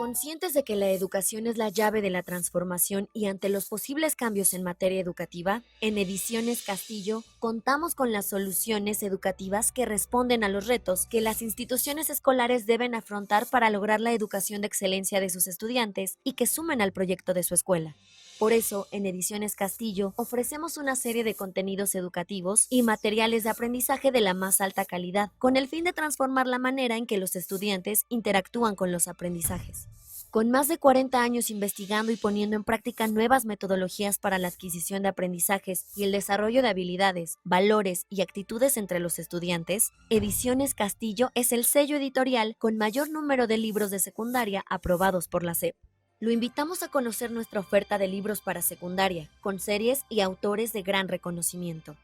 Conscientes de que la educación es la llave de la transformación y ante los posibles cambios en materia educativa, en Ediciones Castillo contamos con las soluciones educativas que responden a los retos que las instituciones escolares deben afrontar para lograr la educación de excelencia de sus estudiantes y que sumen al proyecto de su escuela. Por eso, en Ediciones Castillo ofrecemos una serie de contenidos educativos y materiales de aprendizaje de la más alta calidad, con el fin de transformar la manera en que los estudiantes interactúan con los aprendizajes. Con más de 40 años investigando y poniendo en práctica nuevas metodologías para la adquisición de aprendizajes y el desarrollo de habilidades, valores y actitudes entre los estudiantes, Ediciones Castillo es el sello editorial con mayor número de libros de secundaria aprobados por la SEP. Lo invitamos a conocer nuestra oferta de libros para secundaria, con series y autores de gran reconocimiento.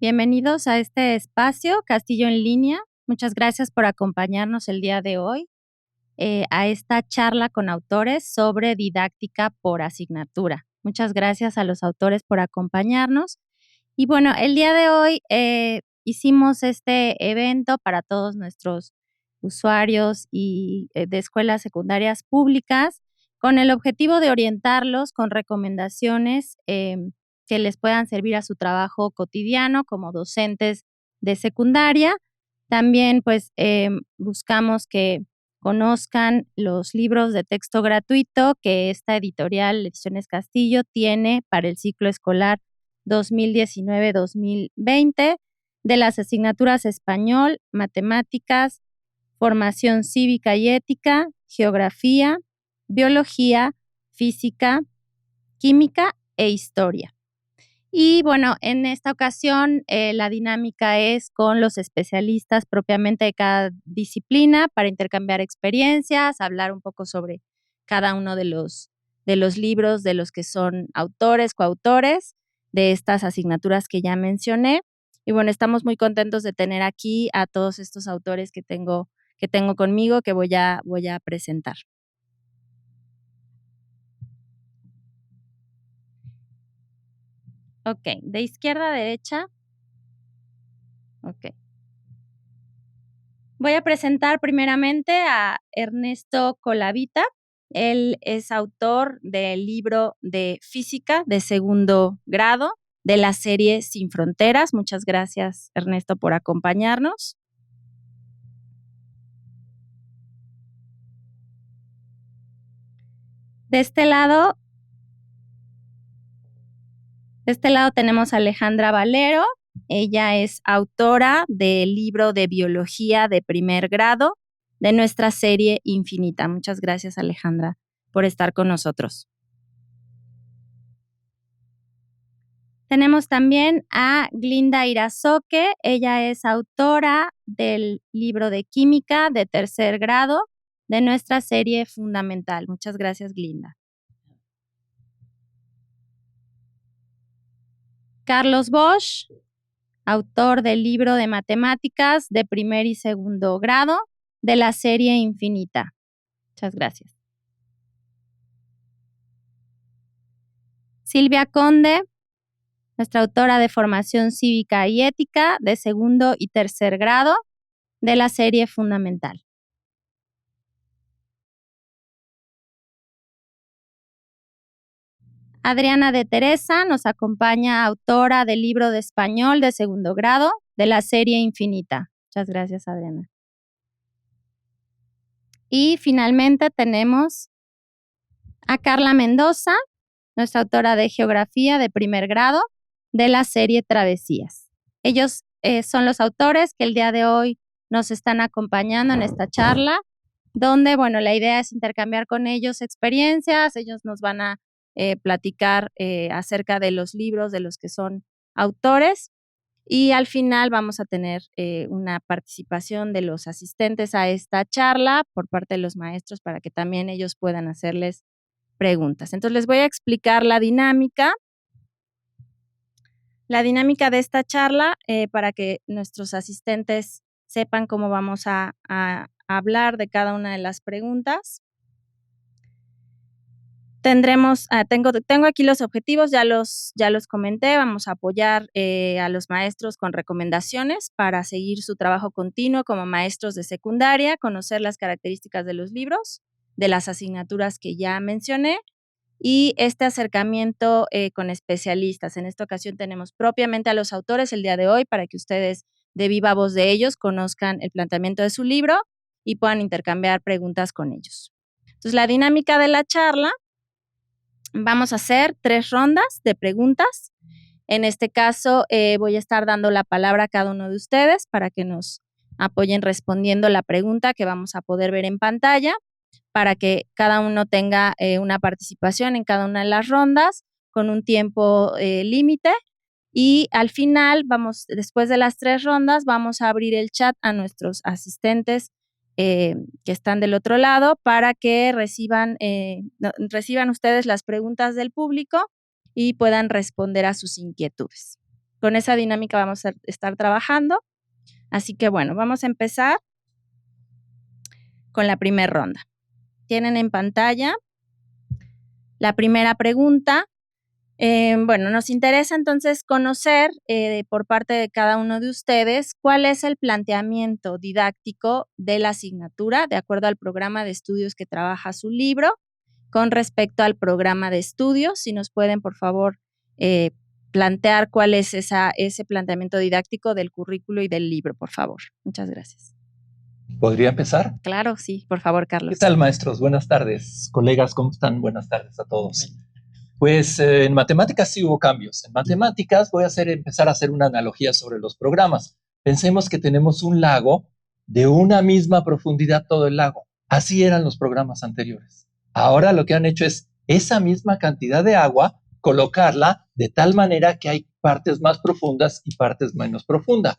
Bienvenidos a este espacio, Castillo en Línea. Muchas gracias por acompañarnos el día de hoy a esta charla con autores sobre didáctica por asignatura. Muchas gracias a los autores por acompañarnos. Y bueno, el día de hoy hicimos este evento para todos nuestros usuarios y de escuelas secundarias públicas con el objetivo de orientarlos con recomendaciones que les puedan servir a su trabajo cotidiano como docentes de secundaria. También pues buscamos que conozcan los libros de texto gratuito que esta editorial Ediciones Castillo tiene para el ciclo escolar 2019-2020 de las asignaturas español, matemáticas, formación cívica y ética, geografía, biología, física, química e historia. Y bueno, en esta ocasión la dinámica es con los especialistas propiamente de cada disciplina para intercambiar experiencias, hablar un poco sobre cada uno de los libros de los que son autores, coautores de estas asignaturas que ya mencioné. Y bueno, estamos muy contentos de tener aquí a todos estos autores que tengo conmigo que voy a presentar. Ok, de izquierda a derecha. Ok. Voy a presentar primeramente a Ernesto Colavita. Él es autor del libro de física de segundo grado de la serie Sin Fronteras. Muchas gracias, Ernesto, por acompañarnos. De este lado tenemos a Alejandra Valero. Ella es autora del libro de biología de primer grado de nuestra serie Infinita. Muchas gracias, Alejandra, por estar con nosotros. Tenemos también a Glinda Irazoque. Ella es autora del libro de química de tercer grado de nuestra serie Fundamental. Muchas gracias, Glinda. Carlos Bosch, autor del libro de matemáticas de primer y segundo grado de la serie Infinita. Muchas gracias. Silvia Conde, nuestra autora de formación cívica y ética de segundo y tercer grado de la serie Fundamental. Adriana de Teresa nos acompaña, autora del libro de español de segundo grado de la serie Infinita. Muchas gracias, Adriana. Y finalmente tenemos a Carla Mendoza, nuestra autora de geografía de primer grado de la serie Travesías. Ellos son los autores que el día de hoy nos están acompañando en esta charla, donde, bueno, la idea es intercambiar con ellos experiencias. Ellos nos van a platicar acerca de los libros de los que son autores y al final vamos a tener una participación de los asistentes a esta charla por parte de los maestros para que también ellos puedan hacerles preguntas. Entonces les voy a explicar la dinámica de esta charla para que nuestros asistentes sepan cómo vamos a hablar de cada una de las preguntas. Tengo aquí los objetivos, ya los comenté. Vamos a apoyar a los maestros con recomendaciones para seguir su trabajo continuo como maestros de secundaria, conocer las características de los libros, de las asignaturas que ya mencioné, y este acercamiento con especialistas. En esta ocasión tenemos propiamente a los autores el día de hoy para que ustedes de viva voz de ellos conozcan el planteamiento de su libro y puedan intercambiar preguntas con ellos. Entonces, la dinámica de la charla, vamos a hacer 3 rondas de preguntas. En este caso, voy a estar dando la palabra a cada uno de ustedes para que nos apoyen respondiendo la pregunta que vamos a poder ver en pantalla, para que cada uno tenga una participación en cada una de las rondas con un tiempo límite. Y al final, después de las 3 rondas, vamos a abrir el chat a nuestros asistentes que están del otro lado para que reciban ustedes las preguntas del público y puedan responder a sus inquietudes. Con esa dinámica vamos a estar trabajando. Así que bueno, vamos a empezar con la primera ronda. Tienen en pantalla la primera pregunta. Nos interesa entonces conocer por parte de cada uno de ustedes cuál es el planteamiento didáctico de la asignatura de acuerdo al programa de estudios que trabaja su libro con respecto al programa de estudios. Si nos pueden, por favor, plantear cuál es ese planteamiento didáctico del currículo y del libro, por favor. Muchas gracias. ¿Podría empezar? Claro, sí, por favor, Carlos. ¿Qué tal, maestros? Buenas tardes. Colegas, ¿cómo están? Buenas tardes a todos. Pues en matemáticas sí hubo cambios. En matemáticas voy a empezar a hacer una analogía sobre los programas. Pensemos que tenemos un lago de una misma profundidad todo el lago. Así eran los programas anteriores. Ahora lo que han hecho es esa misma cantidad de agua, colocarla de tal manera que hay partes más profundas y partes menos profundas.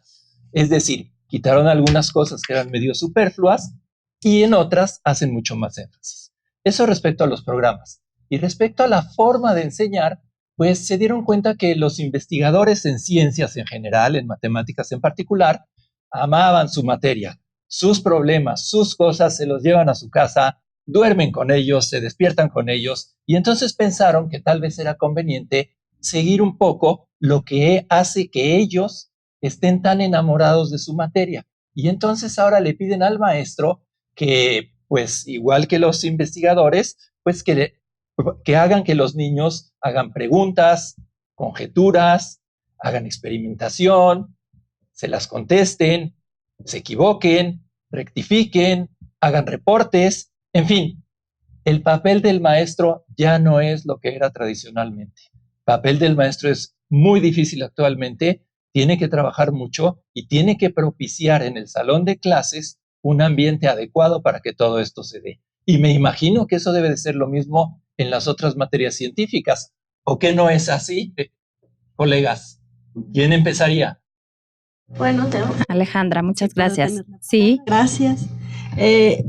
Es decir, quitaron algunas cosas que eran medio superfluas y en otras hacen mucho más énfasis. Eso respecto a los programas. Y respecto a la forma de enseñar, pues se dieron cuenta que los investigadores en ciencias en general, en matemáticas en particular, amaban su materia, sus problemas, sus cosas, se los llevan a su casa, duermen con ellos, se despiertan con ellos, y entonces pensaron que tal vez era conveniente seguir un poco lo que hace que ellos estén tan enamorados de su materia. Y entonces ahora le piden al maestro que, pues igual que los investigadores, pues que hagan que los niños hagan preguntas, conjeturas, hagan experimentación, se las contesten, se equivoquen, rectifiquen, hagan reportes, en fin, el papel del maestro ya no es lo que era tradicionalmente. El papel del maestro es muy difícil actualmente, tiene que trabajar mucho y tiene que propiciar en el salón de clases un ambiente adecuado para que todo esto se dé. Y me imagino que eso debe de ser lo mismo en las otras materias científicas. ¿O qué no es así, colegas? ¿Quién empezaría? Bueno, Alejandra, muchas gracias. Sí. Gracias.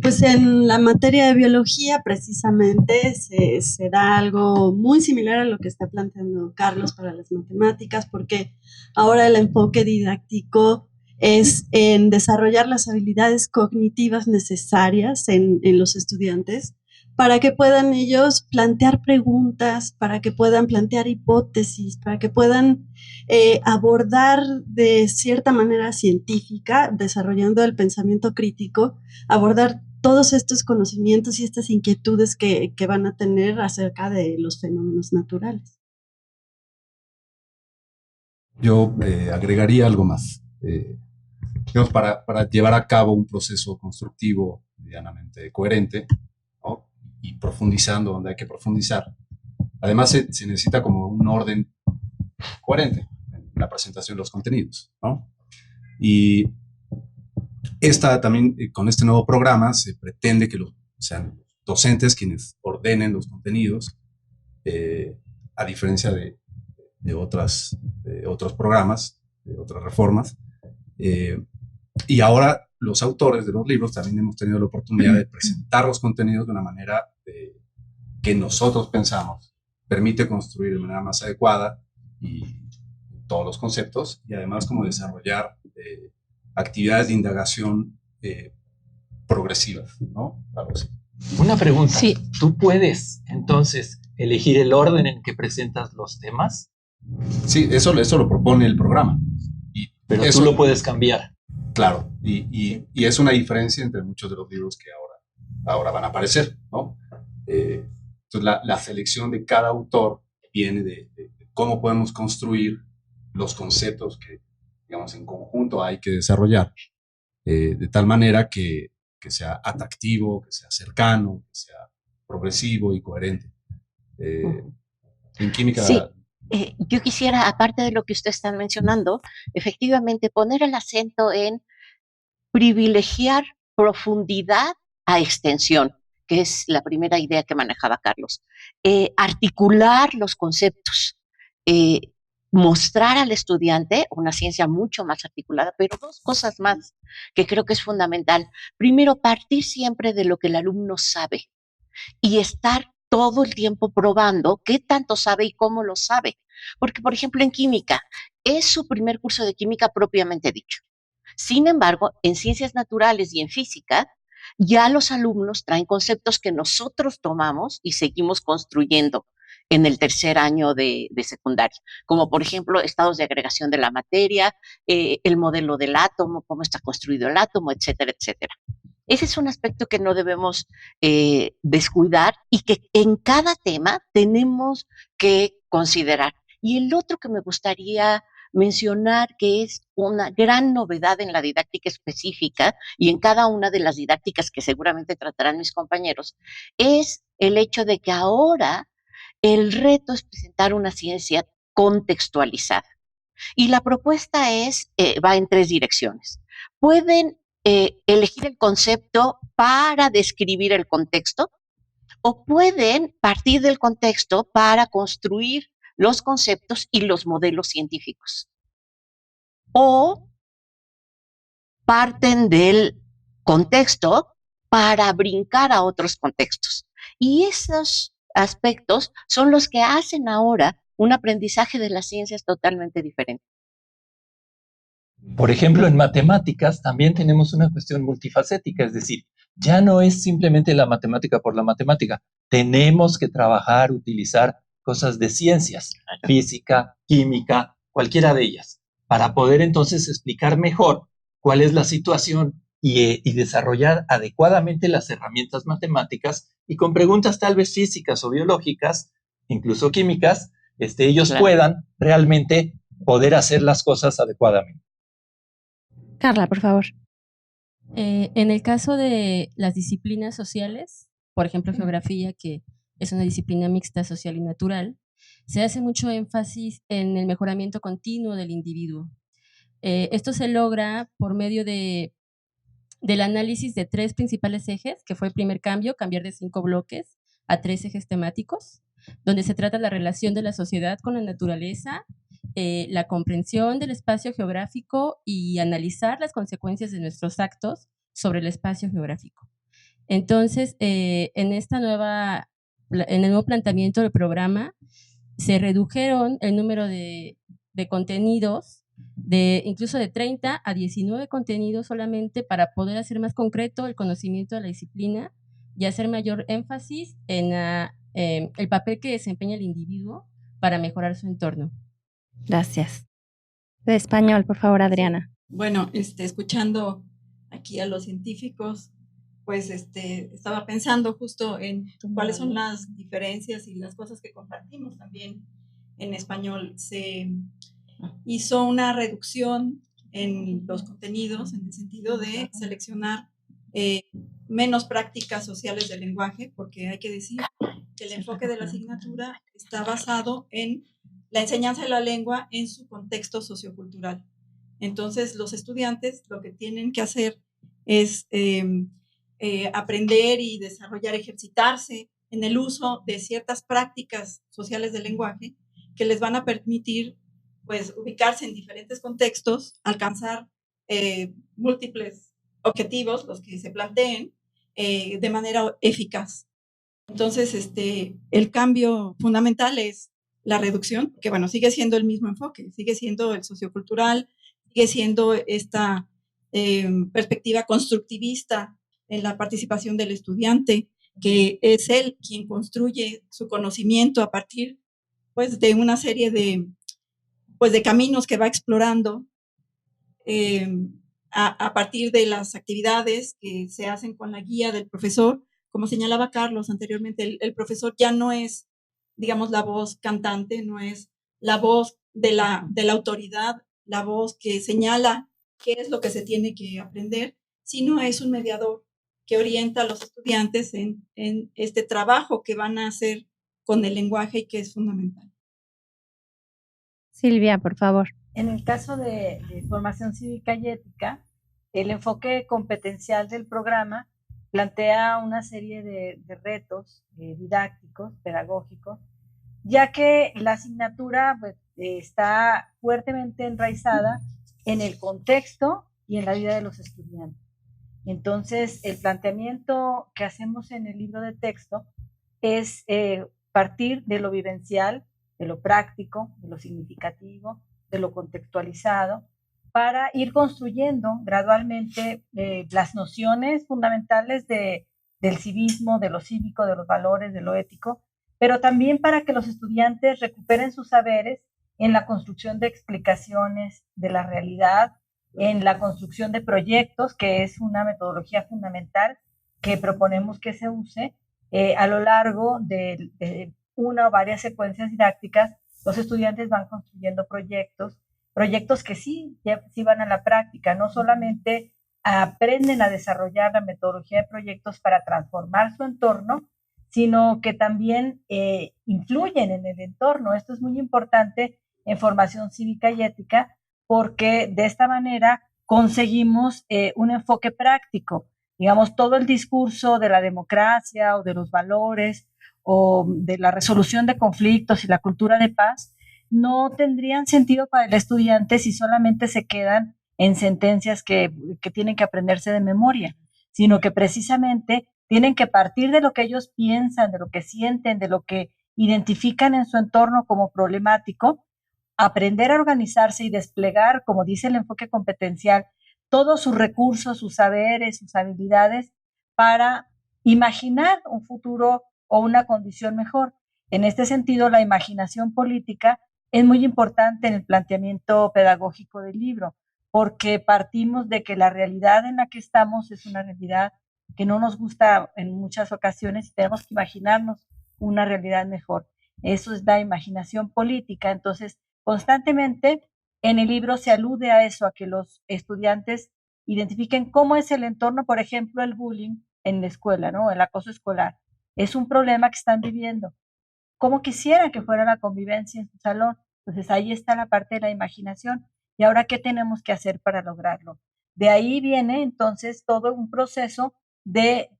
Pues en la materia de biología precisamente se da algo muy similar a lo que está planteando Carlos para las matemáticas, porque ahora el enfoque didáctico es en desarrollar las habilidades cognitivas necesarias en los estudiantes para que puedan ellos plantear preguntas, para que puedan plantear hipótesis, para que puedan abordar de cierta manera científica, desarrollando el pensamiento crítico, abordar todos estos conocimientos y estas inquietudes que van a tener acerca de los fenómenos naturales. Yo agregaría algo más. Para llevar a cabo un proceso constructivo medianamente coherente, ¿no? Y profundizando donde hay que profundizar. Además, se necesita como un orden coherente en la presentación de los contenidos, ¿no? Y también, con este nuevo programa, se pretende que sean los docentes quienes ordenen los contenidos, a diferencia de otros programas, de otras reformas. Y ahora los autores de los libros también hemos tenido la oportunidad de presentar los contenidos de una manera que nosotros pensamos permite construir de manera más adecuada y todos los conceptos, y además como desarrollar actividades de indagación progresivas, ¿no? Algo así. Una pregunta. Sí. ¿Tú puedes entonces elegir el orden en que presentas los temas. Sí, eso lo propone el programa. Pero eso, tú lo puedes cambiar. Claro, y es una diferencia entre muchos de los libros que ahora van a aparecer, ¿no? Entonces, la selección de cada autor viene de cómo podemos construir los conceptos que, digamos, en conjunto hay que desarrollar, de tal manera que sea atractivo, que sea cercano, que sea progresivo y coherente. En química... Sí. Yo quisiera, aparte de lo que usted está mencionando, efectivamente poner el acento en privilegiar profundidad a extensión, que es la primera idea que manejaba Carlos. Articular los conceptos, mostrar al estudiante una ciencia mucho más articulada, pero dos cosas más que creo que es fundamental. Primero, partir siempre de lo que el alumno sabe y estar todo el tiempo probando qué tanto sabe y cómo lo sabe. Porque, por ejemplo, en química, es su primer curso de química propiamente dicho. Sin embargo, en ciencias naturales y en física, ya los alumnos traen conceptos que nosotros tomamos y seguimos construyendo en el tercer año de secundaria, como por ejemplo estados de agregación de la materia, el modelo del átomo, cómo está construido el átomo, etcétera, etcétera. Ese es un aspecto que no debemos descuidar y que en cada tema tenemos que considerar. Y el otro que me gustaría mencionar, que es una gran novedad en la didáctica específica y en cada una de las didácticas que seguramente tratarán mis compañeros, es el hecho de que ahora el reto es presentar una ciencia contextualizada. Y la propuesta va en tres direcciones. Pueden elegir el concepto para describir el contexto, o pueden partir del contexto para construir los conceptos y los modelos científicos. O parten del contexto para brincar a otros contextos. Y esos aspectos son los que hacen ahora un aprendizaje de las ciencias totalmente diferente. Por ejemplo, en matemáticas también tenemos una cuestión multifacética, es decir, ya no es simplemente la matemática por la matemática. Tenemos que trabajar, utilizar cosas de ciencias, física, química, cualquiera de ellas, para poder entonces explicar mejor cuál es la situación y desarrollar adecuadamente las herramientas matemáticas, y con preguntas tal vez físicas o biológicas, incluso químicas, ellos puedan realmente poder hacer las cosas adecuadamente. Carla, por favor. En el caso de las disciplinas sociales, por ejemplo, geografía, que es una disciplina mixta social y natural, se hace mucho énfasis en el mejoramiento continuo del individuo. Esto se logra por medio del análisis de tres principales ejes, que fue el primer cambio, cambiar de 5 bloques a 3 ejes temáticos, donde se trata la relación de la sociedad con la naturaleza, la comprensión del espacio geográfico y analizar las consecuencias de nuestros actos sobre el espacio geográfico. Entonces, en el nuevo planteamiento del programa, se redujeron el número de contenidos, incluso de 30 a 19 contenidos solamente, para poder hacer más concreto el conocimiento de la disciplina y hacer mayor énfasis en el papel que desempeña el individuo para mejorar su entorno. Gracias. De español, por favor, Adriana. Bueno, escuchando aquí a los científicos, pues estaba pensando justo en cuáles son las diferencias y las cosas que compartimos también en español. Se hizo una reducción en los contenidos en el sentido de seleccionar menos prácticas sociales del lenguaje, porque hay que decir que el enfoque de la asignatura está basado en la enseñanza de la lengua en su contexto sociocultural. Entonces, los estudiantes lo que tienen que hacer es aprender y desarrollar, ejercitarse en el uso de ciertas prácticas sociales del lenguaje que les van a permitir, pues, ubicarse en diferentes contextos, alcanzar múltiples objetivos, los que se planteen, de manera eficaz. Entonces, el cambio fundamental es la reducción, que bueno, sigue siendo el mismo enfoque, sigue siendo el sociocultural, sigue siendo esta perspectiva constructivista en la participación del estudiante, que es él quien construye su conocimiento a partir pues de una serie de caminos que va explorando a partir de las actividades que se hacen con la guía del profesor. Como señalaba Carlos anteriormente, el profesor ya no es, digamos, la voz cantante, no es la voz de la autoridad, la voz que señala qué es lo que se tiene que aprender, sino es un mediador que orienta a los estudiantes en este trabajo que van a hacer con el lenguaje y que es fundamental. Silvia, por favor. En el caso de formación cívica y ética, el enfoque competencial del programa plantea una serie de retos didácticos, pedagógicos, ya que la asignatura pues, está fuertemente enraizada en el contexto y en la vida de los estudiantes. Entonces, el planteamiento que hacemos en el libro de texto es partir de lo vivencial, de lo práctico, de lo significativo, de lo contextualizado, para ir construyendo gradualmente las nociones fundamentales del civismo, de lo cívico, de los valores, de lo ético, pero también para que los estudiantes recuperen sus saberes en la construcción de explicaciones de la realidad, en la construcción de proyectos, que es una metodología fundamental que proponemos que se use a lo largo de una o varias secuencias didácticas. Los estudiantes van construyendo proyectos que sí van a la práctica, no solamente aprenden a desarrollar la metodología de proyectos para transformar su entorno, sino que también influyen en el entorno. Esto es muy importante en formación cívica y ética, porque de esta manera conseguimos un enfoque práctico. Digamos, todo el discurso de la democracia o de los valores o de la resolución de conflictos y la cultura de paz no tendrían sentido para el estudiante si solamente se quedan en sentencias que tienen que aprenderse de memoria, sino que precisamente tienen que partir de lo que ellos piensan, de lo que sienten, de lo que identifican en su entorno como problemático, aprender a organizarse y desplegar, como dice el enfoque competencial, todos sus recursos, sus saberes, sus habilidades para imaginar un futuro o una condición mejor. En este sentido, la imaginación política es muy importante en el planteamiento pedagógico del libro, porque partimos de que la realidad en la que estamos es una realidad que no nos gusta en muchas ocasiones y tenemos que imaginarnos una realidad mejor. Eso es la imaginación política. Entonces, constantemente en el libro se alude a eso, a que los estudiantes identifiquen cómo es el entorno, por ejemplo, el bullying en la escuela, ¿no? El acoso escolar. Es un problema que están viviendo. ¿Cómo quisieran que fuera la convivencia en su salón? Entonces ahí está la parte de la imaginación. ¿Y ahora qué tenemos que hacer para lograrlo? De ahí viene entonces todo un proceso de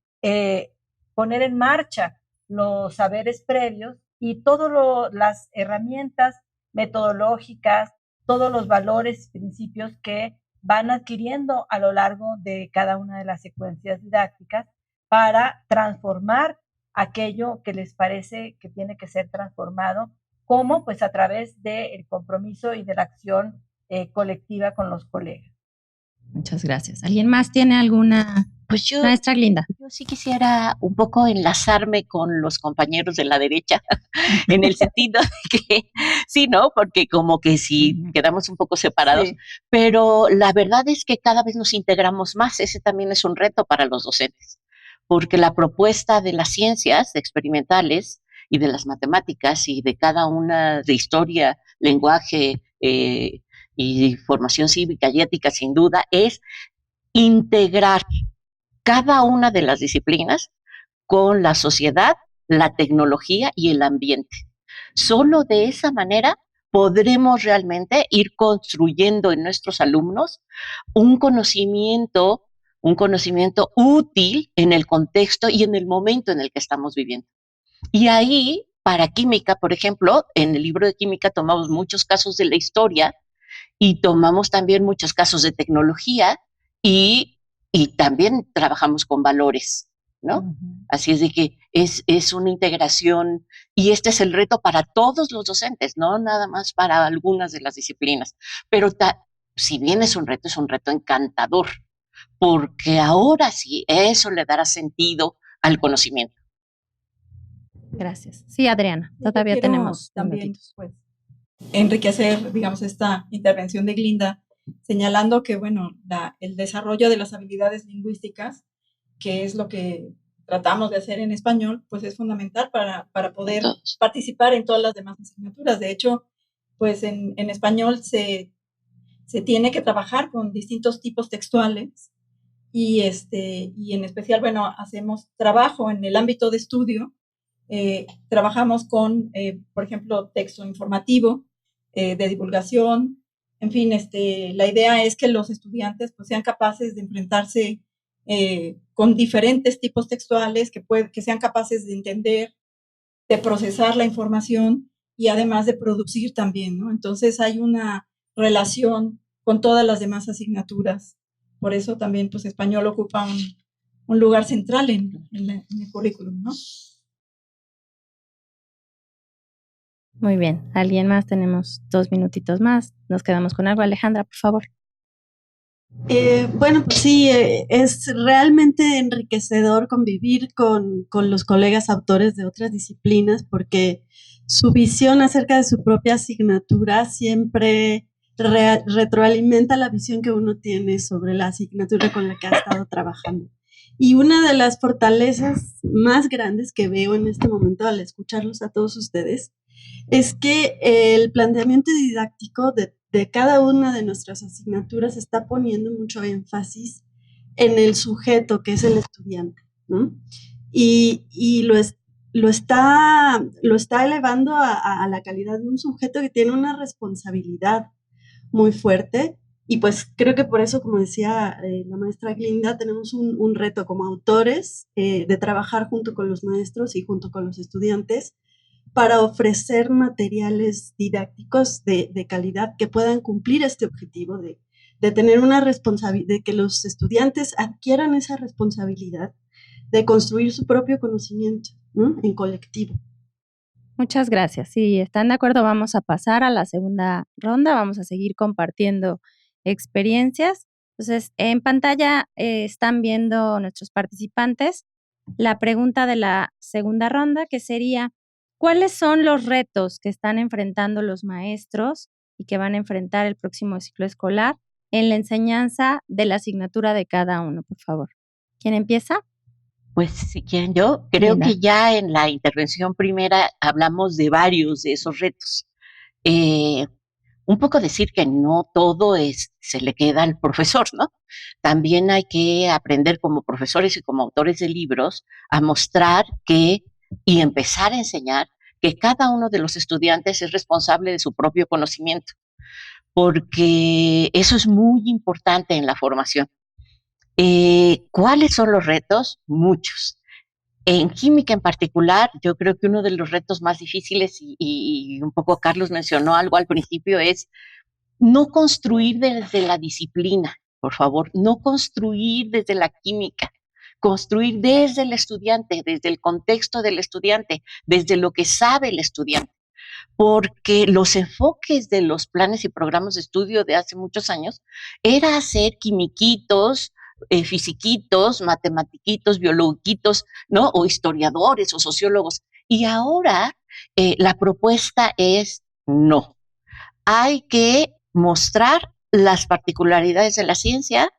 poner en marcha los saberes previos y todas las herramientas metodológicas, todos los valores y principios que van adquiriendo a lo largo de cada una de las secuencias didácticas para transformar aquello que les parece que tiene que ser transformado, como pues a través del compromiso y de la acción colectiva con los colegas. Muchas gracias. ¿Alguien más tiene alguna? Pues Maestra Glinda. Yo sí quisiera un poco enlazarme con los compañeros de la derecha, en el sentido de que, sí, ¿no? Porque como que sí quedamos un poco separados, sí. Pero la verdad es que cada vez nos integramos más. Ese también es un reto para los docentes, porque la propuesta de las ciencias experimentales y de las matemáticas y de cada una de historia, lenguaje y formación cívica y ética, sin duda, es integrar cada una de las disciplinas con la sociedad, la tecnología y el ambiente. Solo de esa manera podremos realmente ir construyendo en nuestros alumnos un conocimiento útil en el contexto y en el momento en el que estamos viviendo. Y ahí, para química, por ejemplo, en el libro de química tomamos muchos casos de la historia y tomamos también muchos casos de tecnología y también trabajamos con valores, ¿no? Uh-huh. Así es de que es una integración y este es el reto para todos los docentes, no nada más para algunas de las disciplinas. Pero si bien es un reto encantador, porque ahora sí, eso le dará sentido al conocimiento. Gracias. Sí, Adriana, Yo todavía quiero tenemos también, minutitos. pues, enriquecer, digamos, esta intervención de Glinda, señalando que, bueno, el desarrollo de las habilidades lingüísticas, que es lo que tratamos de hacer en español, pues es fundamental para poder participar en todas las demás asignaturas. De hecho, pues en español se tiene que trabajar con distintos tipos textuales y en especial, bueno, hacemos trabajo en el ámbito de estudio. Trabajamos con, por ejemplo, texto informativo, de divulgación. En fin, la idea es que los estudiantes pues, sean capaces de enfrentarse con diferentes tipos textuales, que sean capaces de entender, de procesar la información y además de producir también, ¿no? Entonces hay una relación con todas las demás asignaturas. Por eso también pues, español ocupa un lugar central en el currículum, ¿no? Muy bien. ¿Alguien más? Tenemos 2 minutitos más. Nos quedamos con algo. Alejandra, por favor. Bueno, pues sí, es realmente enriquecedor convivir con los colegas autores de otras disciplinas porque su visión acerca de su propia asignatura siempre retroalimenta la visión que uno tiene sobre la asignatura con la que ha estado trabajando. Y una de las fortalezas más grandes que veo en este momento al escucharlos a todos ustedes es que el planteamiento didáctico de cada una de nuestras asignaturas está poniendo mucho énfasis en el sujeto que es el estudiante, ¿no? Y lo está elevando a la calidad de un sujeto que tiene una responsabilidad muy fuerte. Y pues creo que por eso, como decía la maestra Glinda, tenemos un reto como autores de trabajar junto con los maestros y junto con los estudiantes para ofrecer materiales didácticos de calidad que puedan cumplir este objetivo de tener una responsabilidad, de que los estudiantes adquieran esa responsabilidad de construir su propio conocimiento, ¿no? En colectivo. Muchas gracias. Si están de acuerdo, vamos a pasar a la segunda ronda. Vamos a seguir compartiendo experiencias. Entonces, en pantalla están viendo nuestros participantes la pregunta de la segunda ronda, que sería: ¿cuáles son los retos que están enfrentando los maestros y que van a enfrentar el próximo ciclo escolar en la enseñanza de la asignatura de cada uno, por favor? ¿Quién empieza? Pues si quieren, yo creo Linda. que ya en la intervención primera hablamos de varios de esos retos. Un poco decir que no todo se le queda al profesor, ¿no? También hay que aprender como profesores y como autores de libros a mostrar y empezar a enseñar que cada uno de los estudiantes es responsable de su propio conocimiento, porque eso es muy importante en la formación. ¿Cuáles son los retos? Muchos. En química en particular, yo creo que uno de los retos más difíciles, y un poco Carlos mencionó algo al principio, es no construir desde la disciplina, por favor, no construir desde la química, construir desde el estudiante, desde el contexto del estudiante, desde lo que sabe el estudiante. Porque los enfoques de los planes y programas de estudio de hace muchos años era hacer quimiquitos, fisiquitos, matematiquitos, biologiquitos, ¿no? O historiadores o sociólogos. Y ahora la propuesta es no. Hay que mostrar las particularidades de la ciencia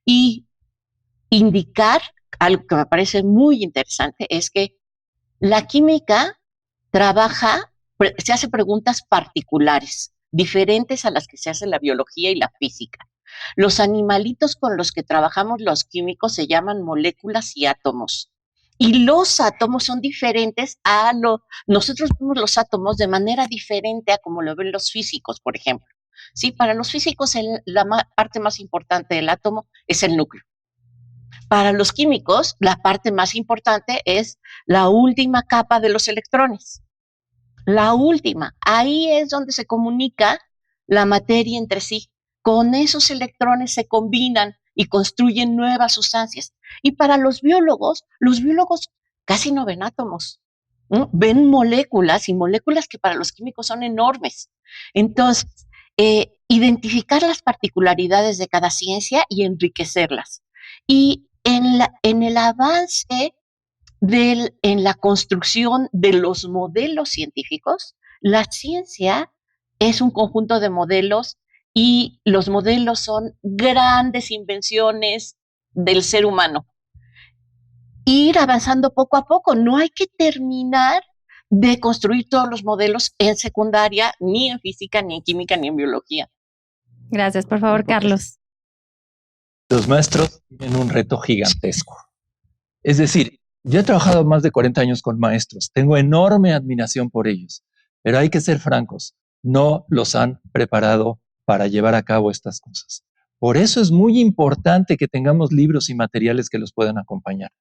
y indicar algo que me parece muy interesante, es que la química se hace preguntas particulares, diferentes a las que se hace la biología y la física. Los animalitos con los que trabajamos los químicos se llaman moléculas y átomos. Y los átomos son diferentes nosotros vemos los átomos de manera diferente a como lo ven los físicos, por ejemplo. Sí, para los físicos la parte más importante del átomo es el núcleo. Para los químicos, la parte más importante es la última capa de los electrones. La última, ahí es donde se comunica la materia entre sí. Con esos electrones se combinan y construyen nuevas sustancias. Y para los biólogos casi no ven átomos, ¿no? Ven moléculas, y moléculas que para los químicos son enormes. Entonces, identificar las particularidades de cada ciencia y enriquecerlas. Y en el avance en la construcción de los modelos científicos. La ciencia es un conjunto de modelos y los modelos son grandes invenciones del ser humano. Ir avanzando poco a poco, no hay que terminar de construir todos los modelos en secundaria, ni en física, ni en química, ni en biología. Gracias, por favor, Carlos. Los maestros tienen un reto gigantesco. Es decir, yo he trabajado más de 40 años con maestros, tengo enorme admiración por ellos, pero hay que ser francos, no los han preparado para llevar a cabo estas cosas. Por eso es muy importante que tengamos libros y materiales que los puedan acompañar.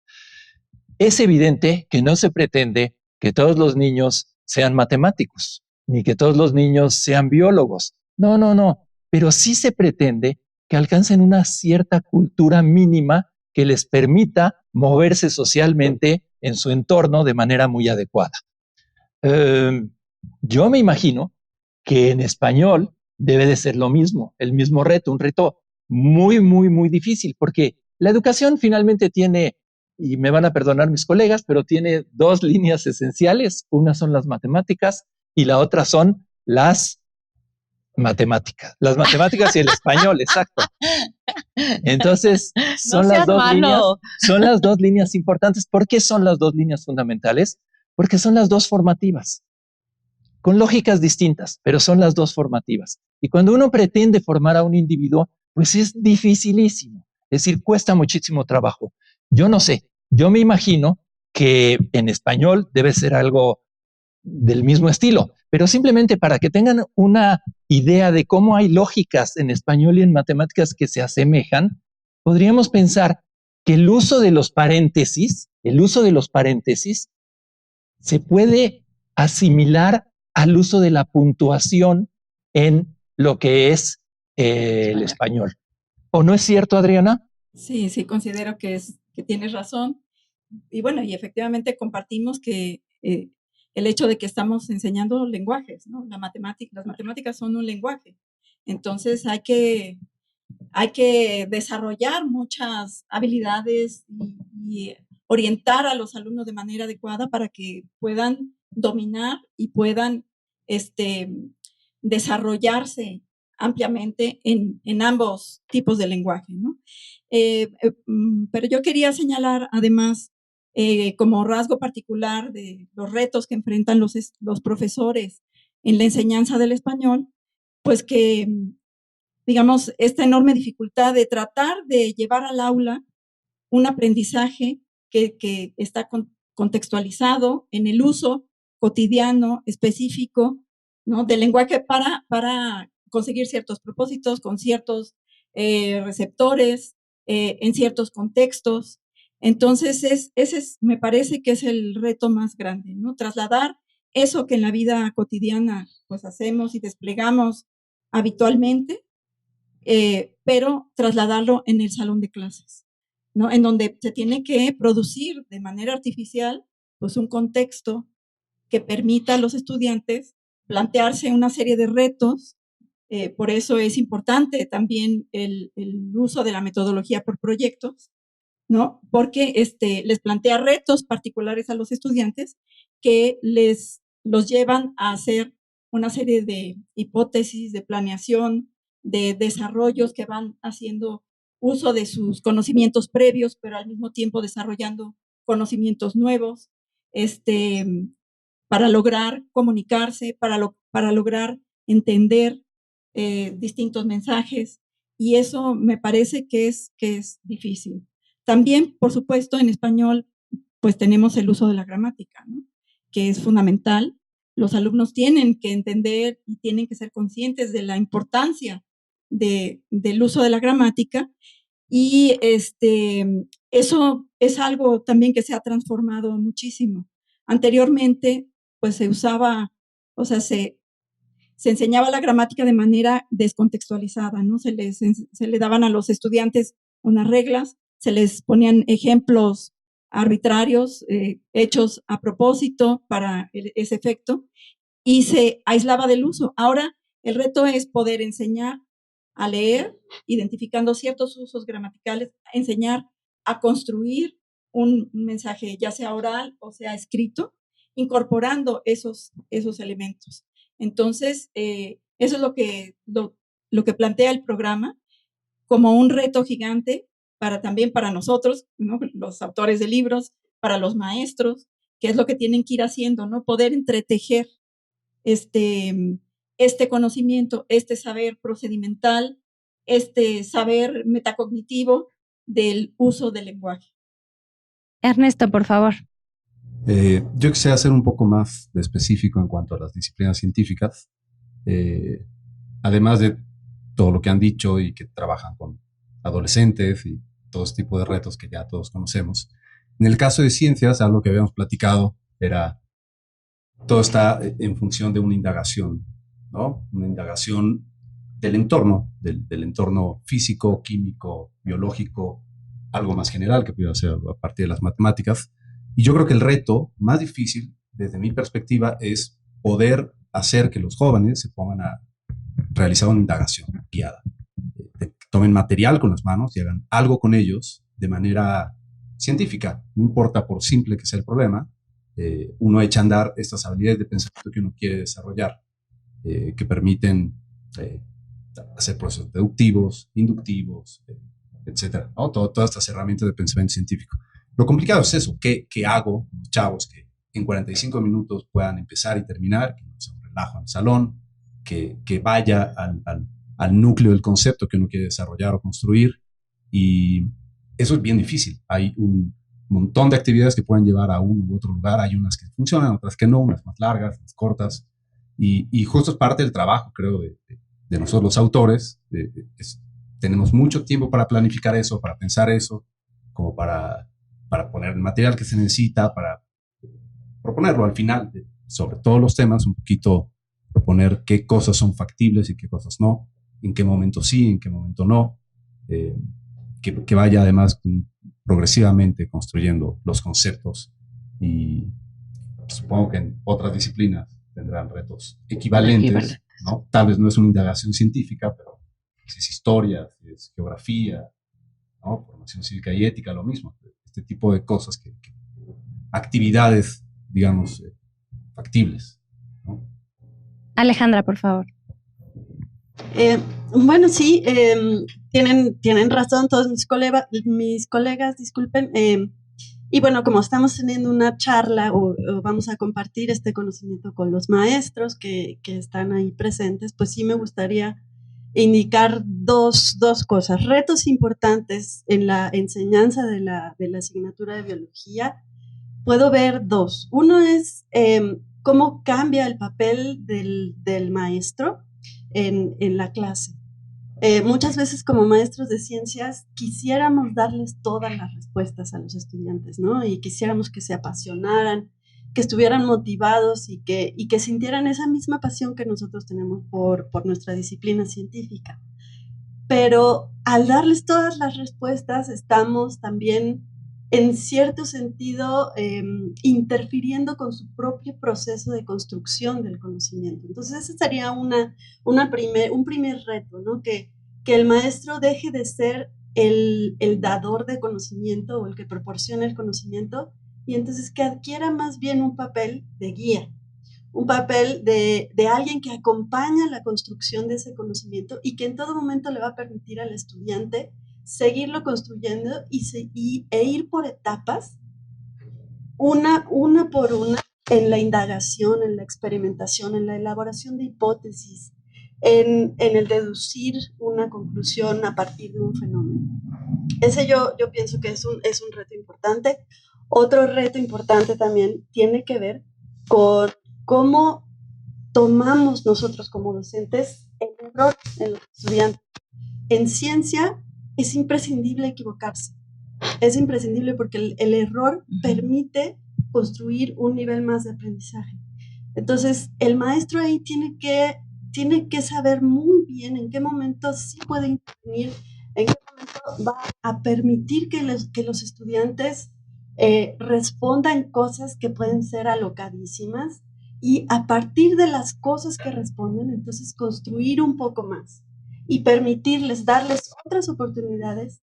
Es evidente que no se pretende que todos los niños sean matemáticos, ni que todos los niños sean biólogos. No, pero sí se pretende que alcancen una cierta cultura mínima que les permita moverse socialmente en su entorno de manera muy adecuada. Yo me imagino que en español debe de ser lo mismo, el mismo reto, un reto muy, muy, muy difícil, porque la educación finalmente tiene, y me van a perdonar mis colegas, pero tiene dos líneas esenciales. Una son las matemáticas y la otra son las matemáticas. Las matemáticas y el español, exacto. Entonces, son las dos líneas importantes. ¿Por qué son las dos líneas fundamentales? Porque son las dos formativas, con lógicas distintas, pero son las dos formativas. Y cuando uno pretende formar a un individuo, pues es dificilísimo. Es decir, cuesta muchísimo trabajo. Yo no sé, yo me imagino que en español debe ser algo del mismo estilo, pero simplemente para que tengan una idea de cómo hay lógicas en español y en matemáticas que se asemejan, podríamos pensar que el uso de los paréntesis se puede asimilar al uso de la puntuación en lo que es el español. ¿O no es cierto, Adriana? Sí, considero que tienes razón. Y bueno, y efectivamente compartimos que el hecho de que estamos enseñando lenguajes, ¿no? Las matemáticas son un lenguaje. Entonces hay que desarrollar muchas habilidades y orientar a los alumnos de manera adecuada para que puedan dominar y puedan desarrollarse ampliamente en ambos tipos de lenguaje, ¿no? Pero yo quería señalar además como rasgo particular de los retos que enfrentan los profesores en la enseñanza del español, pues que, digamos, esta enorme dificultad de tratar de llevar al aula un aprendizaje que está contextualizado en el uso cotidiano, específico, ¿no? Del lenguaje para conseguir ciertos propósitos con ciertos receptores, en ciertos contextos. Entonces, me parece que es el reto más grande, ¿no? Trasladar eso que en la vida cotidiana pues hacemos y desplegamos habitualmente, pero trasladarlo en el salón de clases, ¿no? En donde se tiene que producir de manera artificial pues un contexto que permita a los estudiantes plantearse una serie de retos. Por eso es importante también el uso de la metodología por proyectos, ¿no? Porque les plantea retos particulares a los estudiantes que los llevan a hacer una serie de hipótesis, de planeación, de desarrollos que van haciendo uso de sus conocimientos previos, pero al mismo tiempo desarrollando conocimientos nuevos, para lograr comunicarse, para lograr entender distintos mensajes, y eso me parece que es difícil. También, por supuesto, en español, pues tenemos el uso de la gramática, ¿no? Que es fundamental. Los alumnos tienen que entender y tienen que ser conscientes de la importancia del uso de la gramática, y eso es algo también que se ha transformado muchísimo. Anteriormente, pues se usaba, o sea, se enseñaba la gramática de manera descontextualizada, ¿no? Se le daban a los estudiantes unas reglas, se les ponían ejemplos arbitrarios, hechos a propósito para ese efecto, y se aislaba del uso. Ahora el reto es poder enseñar a leer, identificando ciertos usos gramaticales, enseñar a construir un mensaje, ya sea oral o sea escrito, incorporando esos elementos. Entonces, eso es lo que plantea el programa como un reto gigante también para nosotros, ¿no? Los autores de libros, para los maestros, que es lo que tienen que ir haciendo, ¿no? Poder entretejer este conocimiento, este saber procedimental, este saber metacognitivo del uso del lenguaje. Ernesto, por favor. Yo quisiera ser un poco más específico en cuanto a las disciplinas científicas, además de todo lo que han dicho y que trabajan con adolescentes y todo este tipo de retos que ya todos conocemos. En el caso de ciencias, algo que habíamos platicado era, todo está en función de una indagación, ¿no? Una indagación del entorno, del entorno físico, químico, biológico, algo más general que pudiera ser a partir de las matemáticas. Y yo creo que el reto más difícil, desde mi perspectiva, es poder hacer que los jóvenes se pongan a realizar una indagación guiada. Tomen material con las manos y hagan algo con ellos de manera científica. No importa por simple que sea el problema, uno echa a andar estas habilidades de pensamiento que uno quiere desarrollar, que permiten hacer procesos deductivos, inductivos, etcétera, ¿no? Todas estas herramientas de pensamiento científico. Lo complicado es eso, ¿qué hago con los chavos que en 45 minutos puedan empezar y terminar, que no sea un relajo en el salón, que vaya al núcleo del concepto que uno quiere desarrollar o construir? Y eso es bien difícil. Hay un montón de actividades que pueden llevar a uno u otro lugar. Hay unas que funcionan, otras que no, unas más largas, más cortas. Y justo es parte del trabajo, creo, de nosotros los autores. Tenemos mucho tiempo para planificar eso, para pensar eso, como para poner el material que se necesita, para proponerlo al final, sobre todos los temas, un poquito proponer qué cosas son factibles y qué cosas no, en qué momento sí, en qué momento no, que vaya además progresivamente construyendo los conceptos. Y supongo que en otras disciplinas tendrán retos equivalentes, ¿no? Tal vez no es una indagación científica, pero si es historia, si es geografía, ¿no? Formación cívica y ética, lo mismo. Este tipo de cosas, actividades, digamos, factibles, ¿no? Alejandra, por favor. Bueno, sí, tienen razón todos mis colegas, disculpen. Y bueno, como estamos teniendo una charla o vamos a compartir este conocimiento con los maestros que están ahí presentes, pues sí me gustaría indicar dos cosas, retos importantes en la enseñanza de la asignatura de biología. Puedo ver dos. Uno es cómo cambia el papel del maestro en la clase. Muchas veces como maestros de ciencias quisiéramos darles todas las respuestas a los estudiantes, ¿no? Y quisiéramos que se apasionaran, que estuvieran motivados y que sintieran esa misma pasión que nosotros tenemos por nuestra disciplina científica. Pero al darles todas las respuestas estamos también en cierto sentido interfiriendo con su propio proceso de construcción del conocimiento. Entonces ese sería un primer reto, ¿no? Que el maestro deje de ser el dador de conocimiento o el que proporciona el conocimiento y entonces que adquiera más bien un papel de guía, un papel de alguien que acompaña la construcción de ese conocimiento y que en todo momento le va a permitir al estudiante seguirlo construyendo e ir por etapas, una por una, en la indagación, en la experimentación, en la elaboración de hipótesis, en el deducir una conclusión a partir de un fenómeno. Ese yo pienso que es un reto importante. Otro reto importante también tiene que ver con cómo tomamos nosotros como docentes el error en los estudiantes. En ciencia es imprescindible equivocarse. Es imprescindible porque el error permite construir un nivel más de aprendizaje. Entonces, el maestro ahí tiene que saber muy bien en qué momento sí puede intervenir, en qué momento va a permitir que los estudiantes respondan cosas que pueden ser alocadísimas y a partir de las cosas que responden, entonces construir un poco más y permitirles, darles otras oportunidades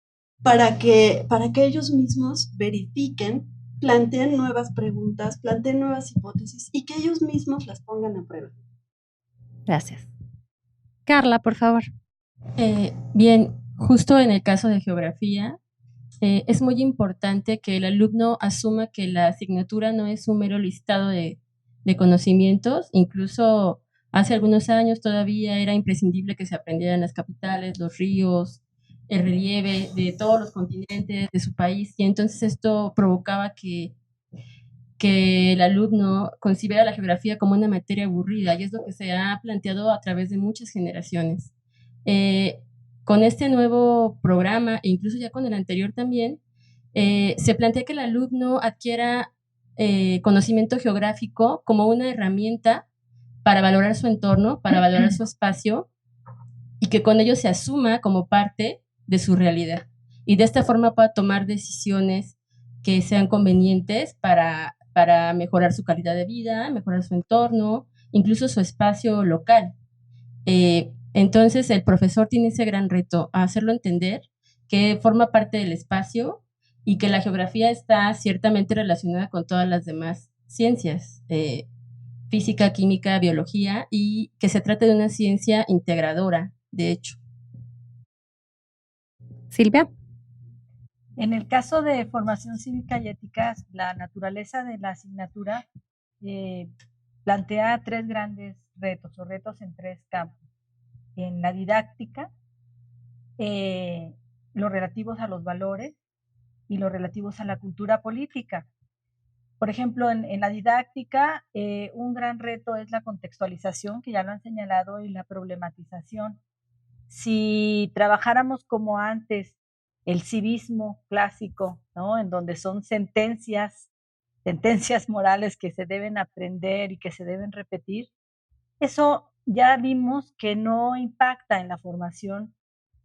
para que ellos mismos verifiquen, planteen nuevas preguntas, planteen nuevas hipótesis y que ellos mismos las pongan a prueba. Gracias. Carla, por favor. Bien, justo en el caso de geografía, es muy importante que el alumno asuma que la asignatura no es un mero listado de conocimientos. Incluso hace algunos años todavía era imprescindible que se aprendieran las capitales, los ríos, el relieve de todos los continentes de su país, y entonces esto provocaba que el alumno concibiera la geografía como una materia aburrida, y es lo que se ha planteado a través de muchas generaciones. Con este nuevo programa, e incluso ya con el anterior también, se plantea que el alumno adquiera conocimiento geográfico como una herramienta para valorar su entorno, para valorar su espacio, y que con ello se asuma como parte de su realidad. Y de esta forma pueda tomar decisiones que sean convenientes para mejorar su calidad de vida, mejorar su entorno, incluso su espacio local. Entonces el profesor tiene ese gran reto, a hacerlo entender que forma parte del espacio y que la geografía está ciertamente relacionada con todas las demás ciencias, física, química, biología, y que se trata de una ciencia integradora, de hecho. Silvia. En el caso de formación cívica y ética, la naturaleza de la asignatura plantea tres grandes retos, o retos en tres campos. En la didáctica, los relativos a los valores y los relativos a la cultura política. Por ejemplo, en la didáctica, un gran reto es la contextualización, que ya lo han señalado, y la problematización. Si trabajáramos como antes, el civismo clásico, ¿no?, en donde son sentencias morales que se deben aprender y que se deben repetir, eso ya vimos que no impacta en la formación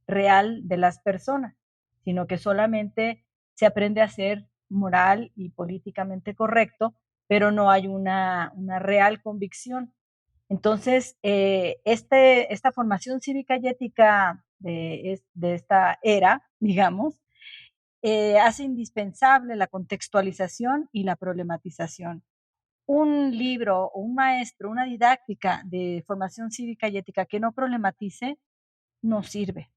real de las personas, sino que solamente se aprende a ser moral y políticamente correcto, pero no hay una real convicción. Entonces, esta formación cívica y ética de esta era, digamos, hace indispensable la contextualización y la problematización. Un libro o un maestro, una didáctica de formación cívica y ética que no problematice, no sirve.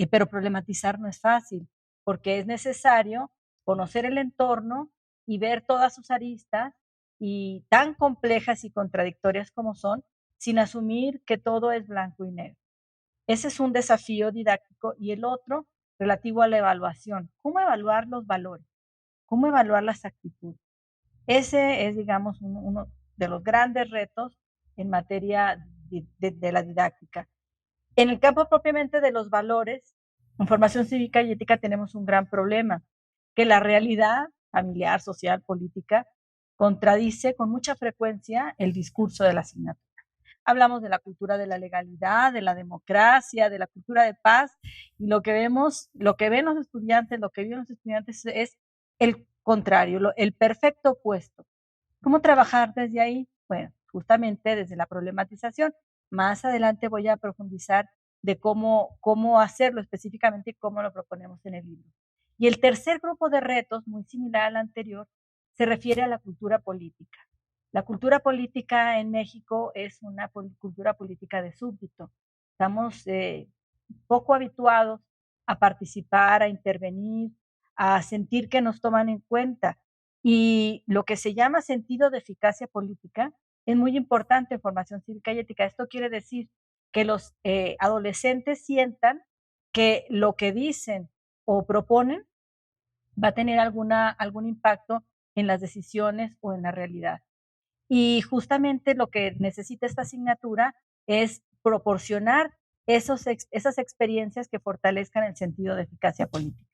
Pero problematizar no es fácil, porque es necesario conocer el entorno y ver todas sus aristas, y tan complejas y contradictorias como son, sin asumir que todo es blanco y negro. Ese es un desafío didáctico. Y el otro, relativo a la evaluación. ¿Cómo evaluar los valores? ¿Cómo evaluar las actitudes? Ese es, digamos, uno de los grandes retos en materia de la didáctica. En el campo propiamente de los valores, en formación cívica y ética tenemos un gran problema, que la realidad familiar, social, política, contradice con mucha frecuencia el discurso de la asignatura. Hablamos de la cultura de la legalidad, de la democracia, de la cultura de paz, y lo que ven los estudiantes es el contrario, el perfecto opuesto. ¿Cómo trabajar desde ahí? Bueno, justamente desde la problematización. Más adelante voy a profundizar de cómo hacerlo específicamente y cómo lo proponemos en el libro. Y el tercer grupo de retos, muy similar al anterior, se refiere a la cultura política. La cultura política en México es una cultura política de súbdito. Estamos poco habituados a participar, a intervenir, a sentir que nos toman en cuenta. Y lo que se llama sentido de eficacia política es muy importante en formación cívica y ética. Esto quiere decir que los adolescentes sientan que lo que dicen o proponen va a tener algún impacto en las decisiones o en la realidad. Y justamente lo que necesita esta asignatura es proporcionar esas experiencias que fortalezcan el sentido de eficacia política.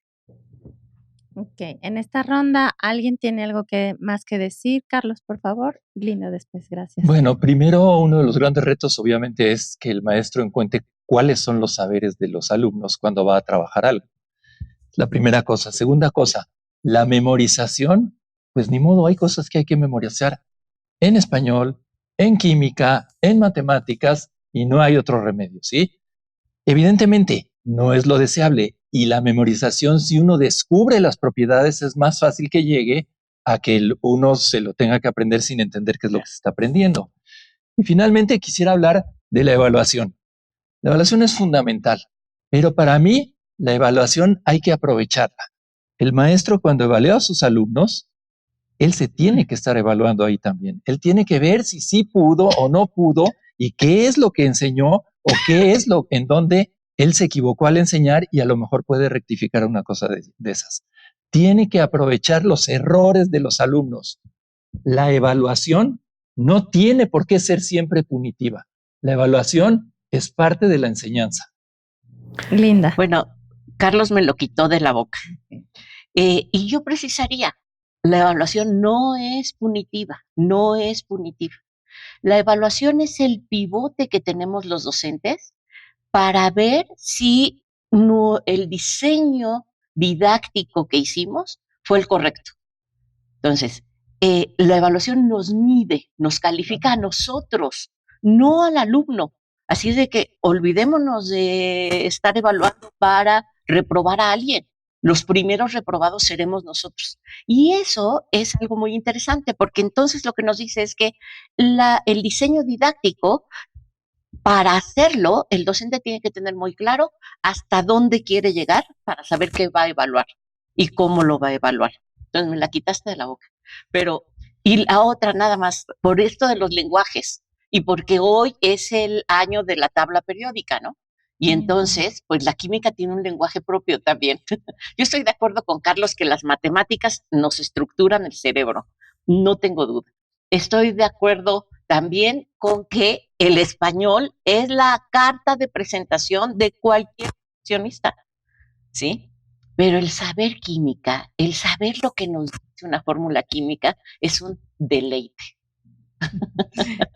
Ok, en esta ronda, ¿alguien tiene algo más que decir? Carlos, por favor. Linda, después, gracias. Bueno, primero, uno de los grandes retos obviamente es que el maestro encuentre cuáles son los saberes de los alumnos cuando va a trabajar algo. La primera cosa. Segunda cosa, la memorización, pues ni modo, hay cosas que hay que memorizar en español, en química, en matemáticas, y no hay otro remedio, ¿sí? Evidentemente, no es lo deseable y la memorización, si uno descubre las propiedades, es más fácil que llegue a que uno se lo tenga que aprender sin entender qué es lo que se está aprendiendo. Y finalmente quisiera hablar de la evaluación. La evaluación es fundamental, pero para mí la evaluación hay que aprovecharla. El maestro, cuando evalúa a sus alumnos, él se tiene que estar evaluando ahí también. Él tiene que ver si sí pudo o no pudo y qué es lo que enseñó o qué es lo en donde él se equivocó al enseñar y a lo mejor puede rectificar una cosa de esas. Tiene que aprovechar los errores de los alumnos. La evaluación no tiene por qué ser siempre punitiva. La evaluación es parte de la enseñanza. Linda. Bueno, Carlos me lo quitó de la boca. Y yo precisaría, la evaluación no es punitiva, no es punitiva. La evaluación es el pivote que tenemos los docentes para ver si el diseño didáctico que hicimos fue el correcto. Entonces, la evaluación nos mide, nos califica a nosotros, no al alumno. Así es de que olvidémonos de estar evaluando para reprobar a alguien. Los primeros reprobados seremos nosotros. Y eso es algo muy interesante, porque entonces lo que nos dice es que el diseño didáctico, para hacerlo, el docente tiene que tener muy claro hasta dónde quiere llegar para saber qué va a evaluar y cómo lo va a evaluar. Entonces me la quitaste de la boca. Pero, y la otra nada más, por esto de los lenguajes, y porque hoy es el año de la tabla periódica, ¿no? Y entonces, pues la química tiene un lenguaje propio también. Yo estoy de acuerdo con Carlos que las matemáticas nos estructuran el cerebro, no tengo duda. Estoy de acuerdo también con que el español es la carta de presentación de cualquier profesionista, ¿sí? Pero el saber química, el saber lo que nos dice una fórmula química, es un deleite.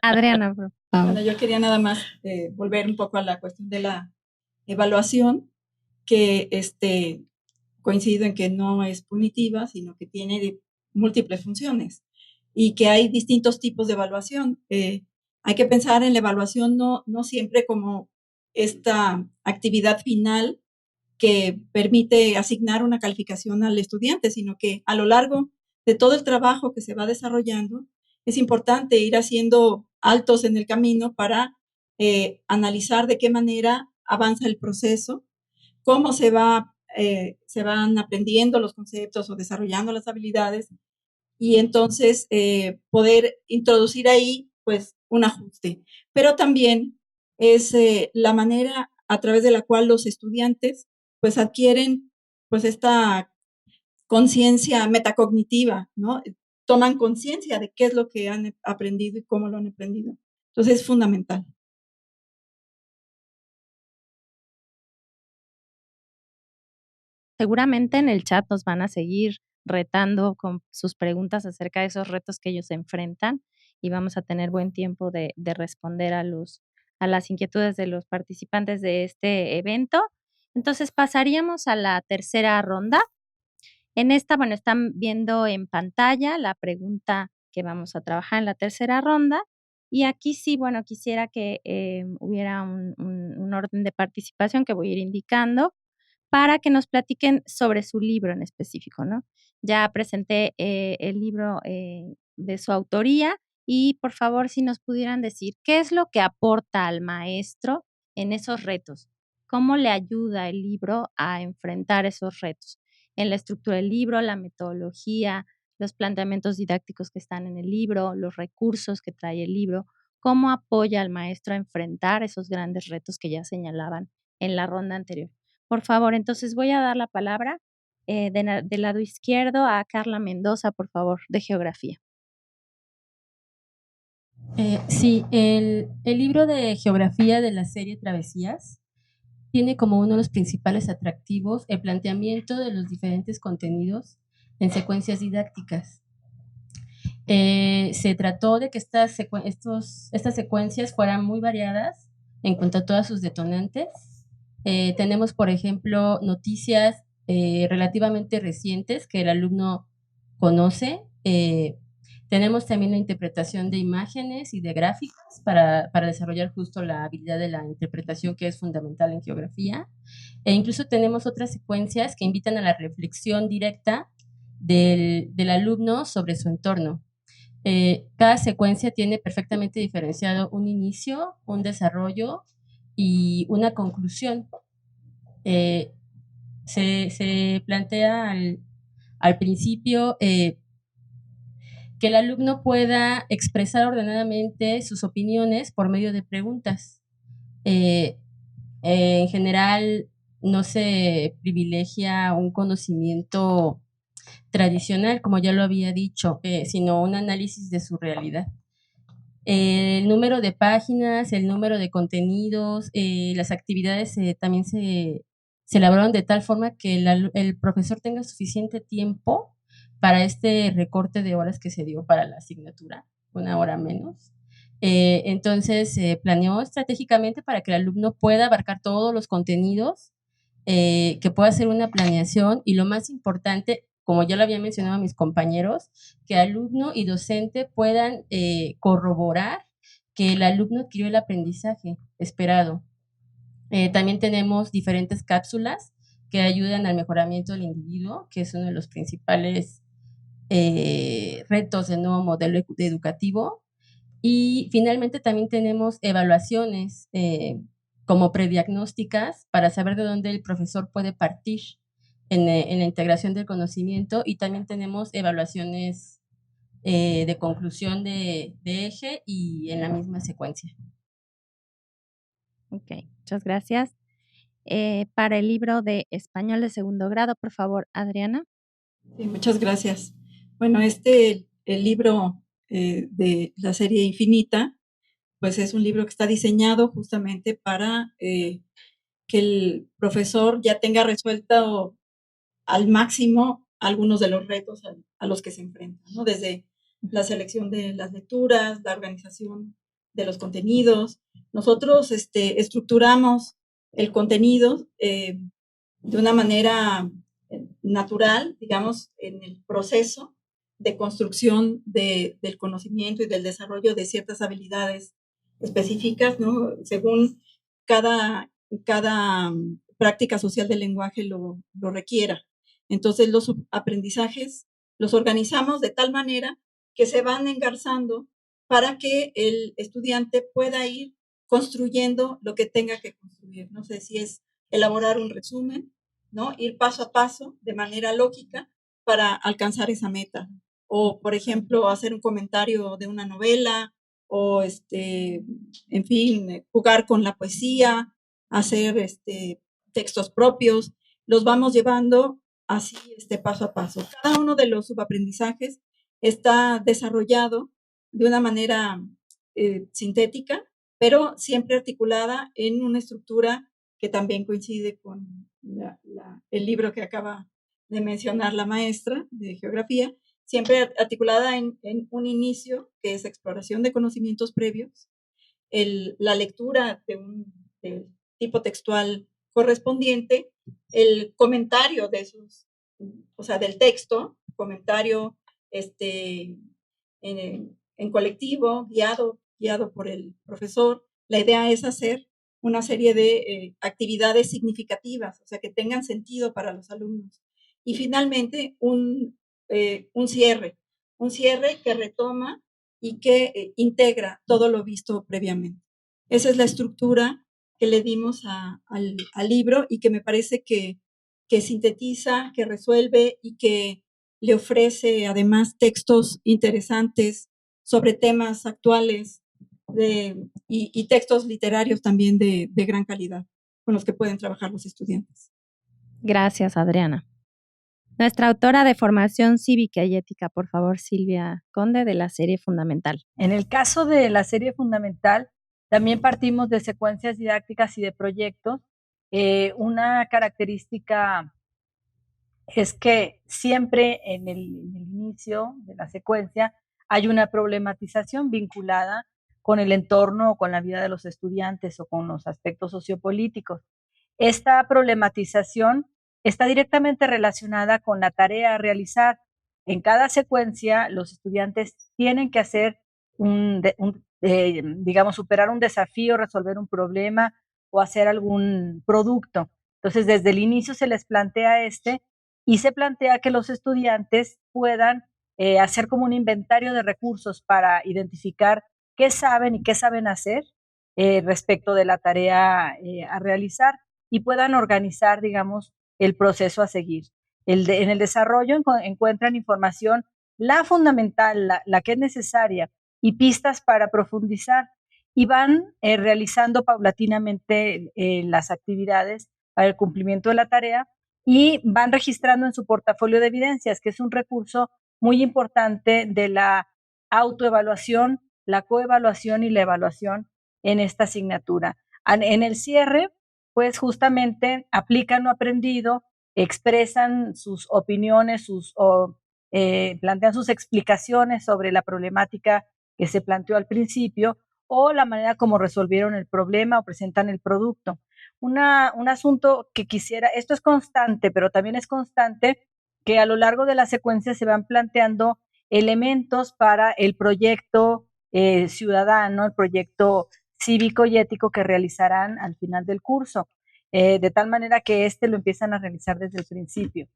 Adriana, por favor. Bueno, yo quería nada más volver un poco a la cuestión de la evaluación, que coincido en que no es punitiva, sino que tiene múltiples funciones y que hay distintos tipos de evaluación. Hay que pensar en la evaluación no siempre como esta actividad final que permite asignar una calificación al estudiante, sino que a lo largo de todo el trabajo que se va desarrollando, es importante ir haciendo altos en el camino para analizar de qué manera avanza el proceso, cómo se van aprendiendo los conceptos o desarrollando las habilidades, y entonces poder introducir ahí pues un ajuste. Pero también es la manera a través de la cual los estudiantes pues adquieren pues esta conciencia metacognitiva, ¿no? Toman conciencia de qué es lo que han aprendido y cómo lo han aprendido. Entonces es fundamental. Seguramente en el chat nos van a seguir retando con sus preguntas acerca de esos retos que ellos enfrentan y vamos a tener buen tiempo de responder a las inquietudes de los participantes de este evento. Entonces pasaríamos a la tercera ronda. En esta, bueno, están viendo en pantalla la pregunta que vamos a trabajar en la tercera ronda. Y aquí sí, bueno, quisiera que hubiera un orden de participación que voy a ir indicando para que nos platiquen sobre su libro en específico, ¿no? Ya presenté el libro de su autoría y por favor si nos pudieran decir qué es lo que aporta al maestro en esos retos, cómo le ayuda el libro a enfrentar esos retos, en la estructura del libro, la metodología, los planteamientos didácticos que están en el libro, los recursos que trae el libro, cómo apoya al maestro a enfrentar esos grandes retos que ya señalaban en la ronda anterior. Por favor, entonces voy a dar la palabra del lado izquierdo a Carla Mendoza, por favor, de Geografía. Sí, el libro de Geografía de la serie Travesías tiene como uno de los principales atractivos el planteamiento de los diferentes contenidos en secuencias didácticas. Se trató de que estas secuencias fueran muy variadas en cuanto a todas sus detonantes. Tenemos, por ejemplo, noticias relativamente recientes que el alumno conoce. Tenemos también la interpretación de imágenes y de gráficas para desarrollar justo la habilidad de la interpretación, que es fundamental en geografía. E incluso tenemos otras secuencias que invitan a la reflexión directa del alumno sobre su entorno. Cada secuencia tiene perfectamente diferenciado un inicio, un desarrollo y una conclusión. Se plantea al principio que el alumno pueda expresar ordenadamente sus opiniones por medio de preguntas. En general, no se privilegia un conocimiento tradicional, como ya lo había dicho, sino un análisis de su realidad. El número de páginas, el número de contenidos, las actividades también se elaboraron de tal forma que el profesor tenga suficiente tiempo para este recorte de horas que se dio para la asignatura, 1 hora menos. Entonces se planeó estratégicamente para que el alumno pueda abarcar todos los contenidos, que pueda hacer una planeación y lo más importante, como ya lo había mencionado a mis compañeros, que alumno y docente puedan corroborar que el alumno adquirió el aprendizaje esperado. También tenemos diferentes cápsulas que ayudan al mejoramiento del individuo, que es uno de los principales retos del nuevo modelo educativo. Y finalmente también tenemos evaluaciones como prediagnósticas para saber de dónde el profesor puede partir en la integración del conocimiento, y también tenemos evaluaciones de conclusión de eje y en la misma secuencia. Ok, muchas gracias. Para el libro de español de segundo grado, por favor, Adriana. Sí, muchas gracias. Bueno, el libro de la serie Infinita, pues es un libro que está diseñado justamente para que el profesor ya tenga resuelto al máximo algunos de los retos a los que se enfrenta, ¿no? Desde la selección de las lecturas, la organización de los contenidos. Nosotros estructuramos el contenido de una manera natural, digamos, en el proceso de construcción del conocimiento y del desarrollo de ciertas habilidades específicas, ¿no? Según cada práctica social del lenguaje lo requiera. Entonces, los aprendizajes los organizamos de tal manera que se van engarzando para que el estudiante pueda ir construyendo lo que tenga que construir. No sé si es elaborar un resumen, ¿no? Ir paso a paso de manera lógica para alcanzar esa meta. O, por ejemplo, hacer un comentario de una novela, o en fin, jugar con la poesía, hacer textos propios. Los vamos llevando así paso a paso. Cada uno de los subaprendizajes está desarrollado de una manera sintética, pero siempre articulada en una estructura que también coincide con el libro que acaba de mencionar la maestra de geografía, siempre articulada en un inicio, que es exploración de conocimientos previos, la lectura del tipo textual correspondiente, el comentario de esos, o sea, del texto, comentario en colectivo, guiado por el profesor. La idea es hacer una serie de actividades significativas, o sea, que tengan sentido para los alumnos. Y finalmente, un cierre que retoma y que integra todo lo visto previamente. Esa es la estructura que le dimos al libro y que me parece que sintetiza, que resuelve y que le ofrece además textos interesantes sobre temas actuales y textos literarios también de gran calidad con los que pueden trabajar los estudiantes. Gracias, Adriana. Nuestra autora de formación cívica y ética, por favor, Silvia Conde, de la serie Fundamental. En el caso de la serie Fundamental, también partimos de secuencias didácticas y de proyectos. Una característica es que siempre en el inicio de la secuencia hay una problematización vinculada con el entorno o con la vida de los estudiantes o con los aspectos sociopolíticos. Esta problematización está directamente relacionada con la tarea a realizar en cada secuencia los estudiantes tienen que hacer digamos, superar un desafío, resolver un problema o hacer algún producto. Entonces, desde el inicio se les plantea y se plantea que los estudiantes puedan hacer como un inventario de recursos para identificar qué saben y qué saben hacer respecto de la tarea a realizar y puedan organizar, digamos, el proceso a seguir. En el desarrollo encuentran información, la fundamental, la que es necesaria, y pistas para profundizar, y van realizando paulatinamente las actividades para el cumplimiento de la tarea y van registrando en su portafolio de evidencias, que es un recurso muy importante de la autoevaluación, la coevaluación y la evaluación en esta asignatura. En el cierre, pues justamente aplican lo aprendido, expresan sus opiniones, plantean sus explicaciones sobre la problemática que se planteó al principio o la manera como resolvieron el problema o presentan el producto. Un asunto que quisiera, esto es constante, pero también es constante que a lo largo de la secuencia se van planteando elementos para el proyecto ciudadano, el proyecto cívico y ético que realizarán al final del curso, de tal manera que lo empiezan a realizar desde el principio.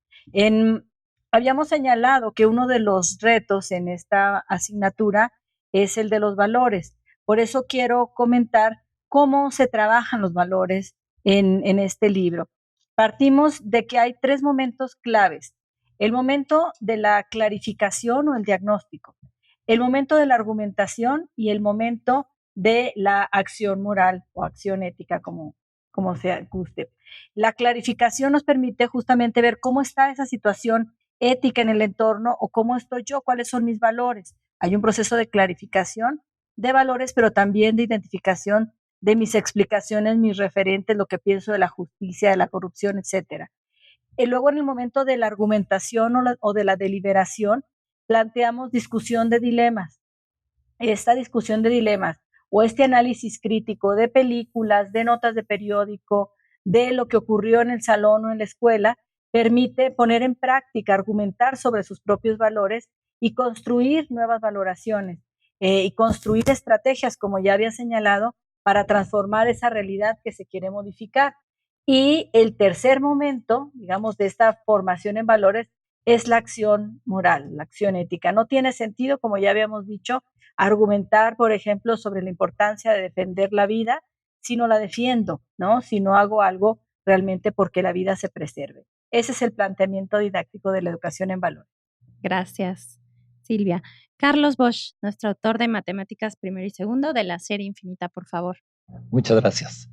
Habíamos señalado que uno de los retos en esta asignatura es el de los valores. Por eso quiero comentar cómo se trabajan los valores en este libro. Partimos de que hay 3 momentos claves. El momento de la clarificación o el diagnóstico, el momento de la argumentación y el momento de la acción moral o acción ética, como se guste. La clarificación nos permite justamente ver cómo está esa situación ética en el entorno o cómo estoy yo, cuáles son mis valores. Hay un proceso de clarificación de valores, pero también de identificación de mis explicaciones, mis referentes, lo que pienso de la justicia, de la corrupción, etcétera. Y luego en el momento de la argumentación o de la deliberación, planteamos discusión de dilemas. Esta discusión de dilemas o este análisis crítico de películas, de notas de periódico, de lo que ocurrió en el salón o en la escuela, permite poner en práctica, argumentar sobre sus propios valores y construir nuevas valoraciones y construir estrategias, como ya había señalado, para transformar esa realidad que se quiere modificar. Y el tercer momento, digamos, de esta formación en valores es la acción moral, la acción ética. No tiene sentido, como ya habíamos dicho, argumentar, por ejemplo, sobre la importancia de defender la vida si no la defiendo, ¿no? Si no hago algo realmente porque la vida se preserve. Ese es el planteamiento didáctico de la educación en valores. Gracias, Silvia. Carlos Bosch, nuestro autor de Matemáticas Primero y Segundo de la serie Infinita, por favor. Muchas gracias.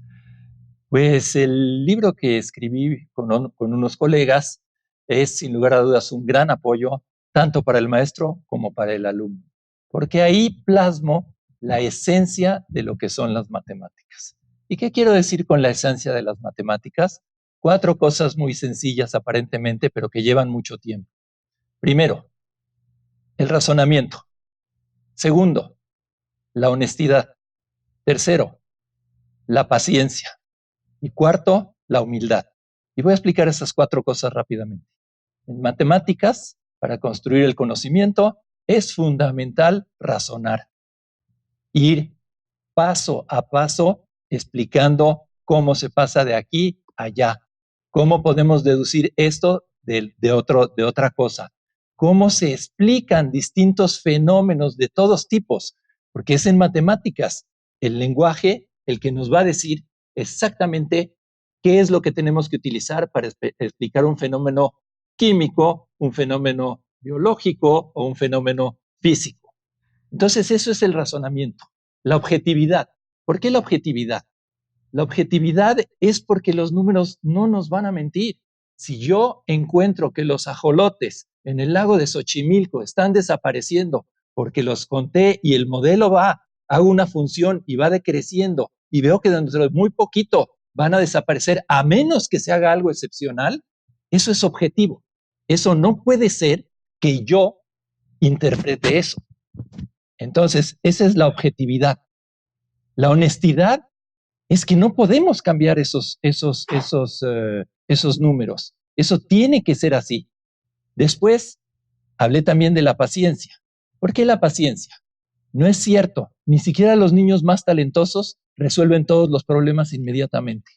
Pues el libro que escribí con unos colegas es sin lugar a dudas un gran apoyo tanto para el maestro como para el alumno, porque ahí plasmo la esencia de lo que son las matemáticas. ¿Y qué quiero decir con la esencia de las matemáticas? 4 cosas muy sencillas aparentemente, pero que llevan mucho tiempo. Primero, el razonamiento. Segundo, la honestidad. Tercero, la paciencia. Y cuarto, la humildad. Y voy a explicar esas 4 cosas rápidamente. En matemáticas, para construir el conocimiento, es fundamental razonar. Ir paso a paso explicando cómo se pasa de aquí a allá. Cómo podemos deducir esto de otra cosa. Cómo se explican distintos fenómenos de todos tipos. Porque es en matemáticas el lenguaje el que nos va a decir exactamente qué es lo que tenemos que utilizar para explicar un fenómeno químico, un fenómeno biológico o un fenómeno físico. Entonces, eso es el razonamiento. La objetividad. ¿Por qué la objetividad? La objetividad es porque los números no nos van a mentir. Si yo encuentro que los ajolotes en el lago de Xochimilco están desapareciendo porque los conté y el modelo hago una función y va decreciendo y veo que dentro de muy poquito van a desaparecer a menos que se haga algo excepcional, eso es objetivo. Eso no puede ser que yo interprete eso. Entonces, esa es la objetividad. La honestidad es que no podemos cambiar esos números. Eso tiene que ser así. Después, Hablé también de la paciencia. ¿Por qué la paciencia? No es cierto, ni siquiera los niños más talentosos resuelven todos los problemas inmediatamente.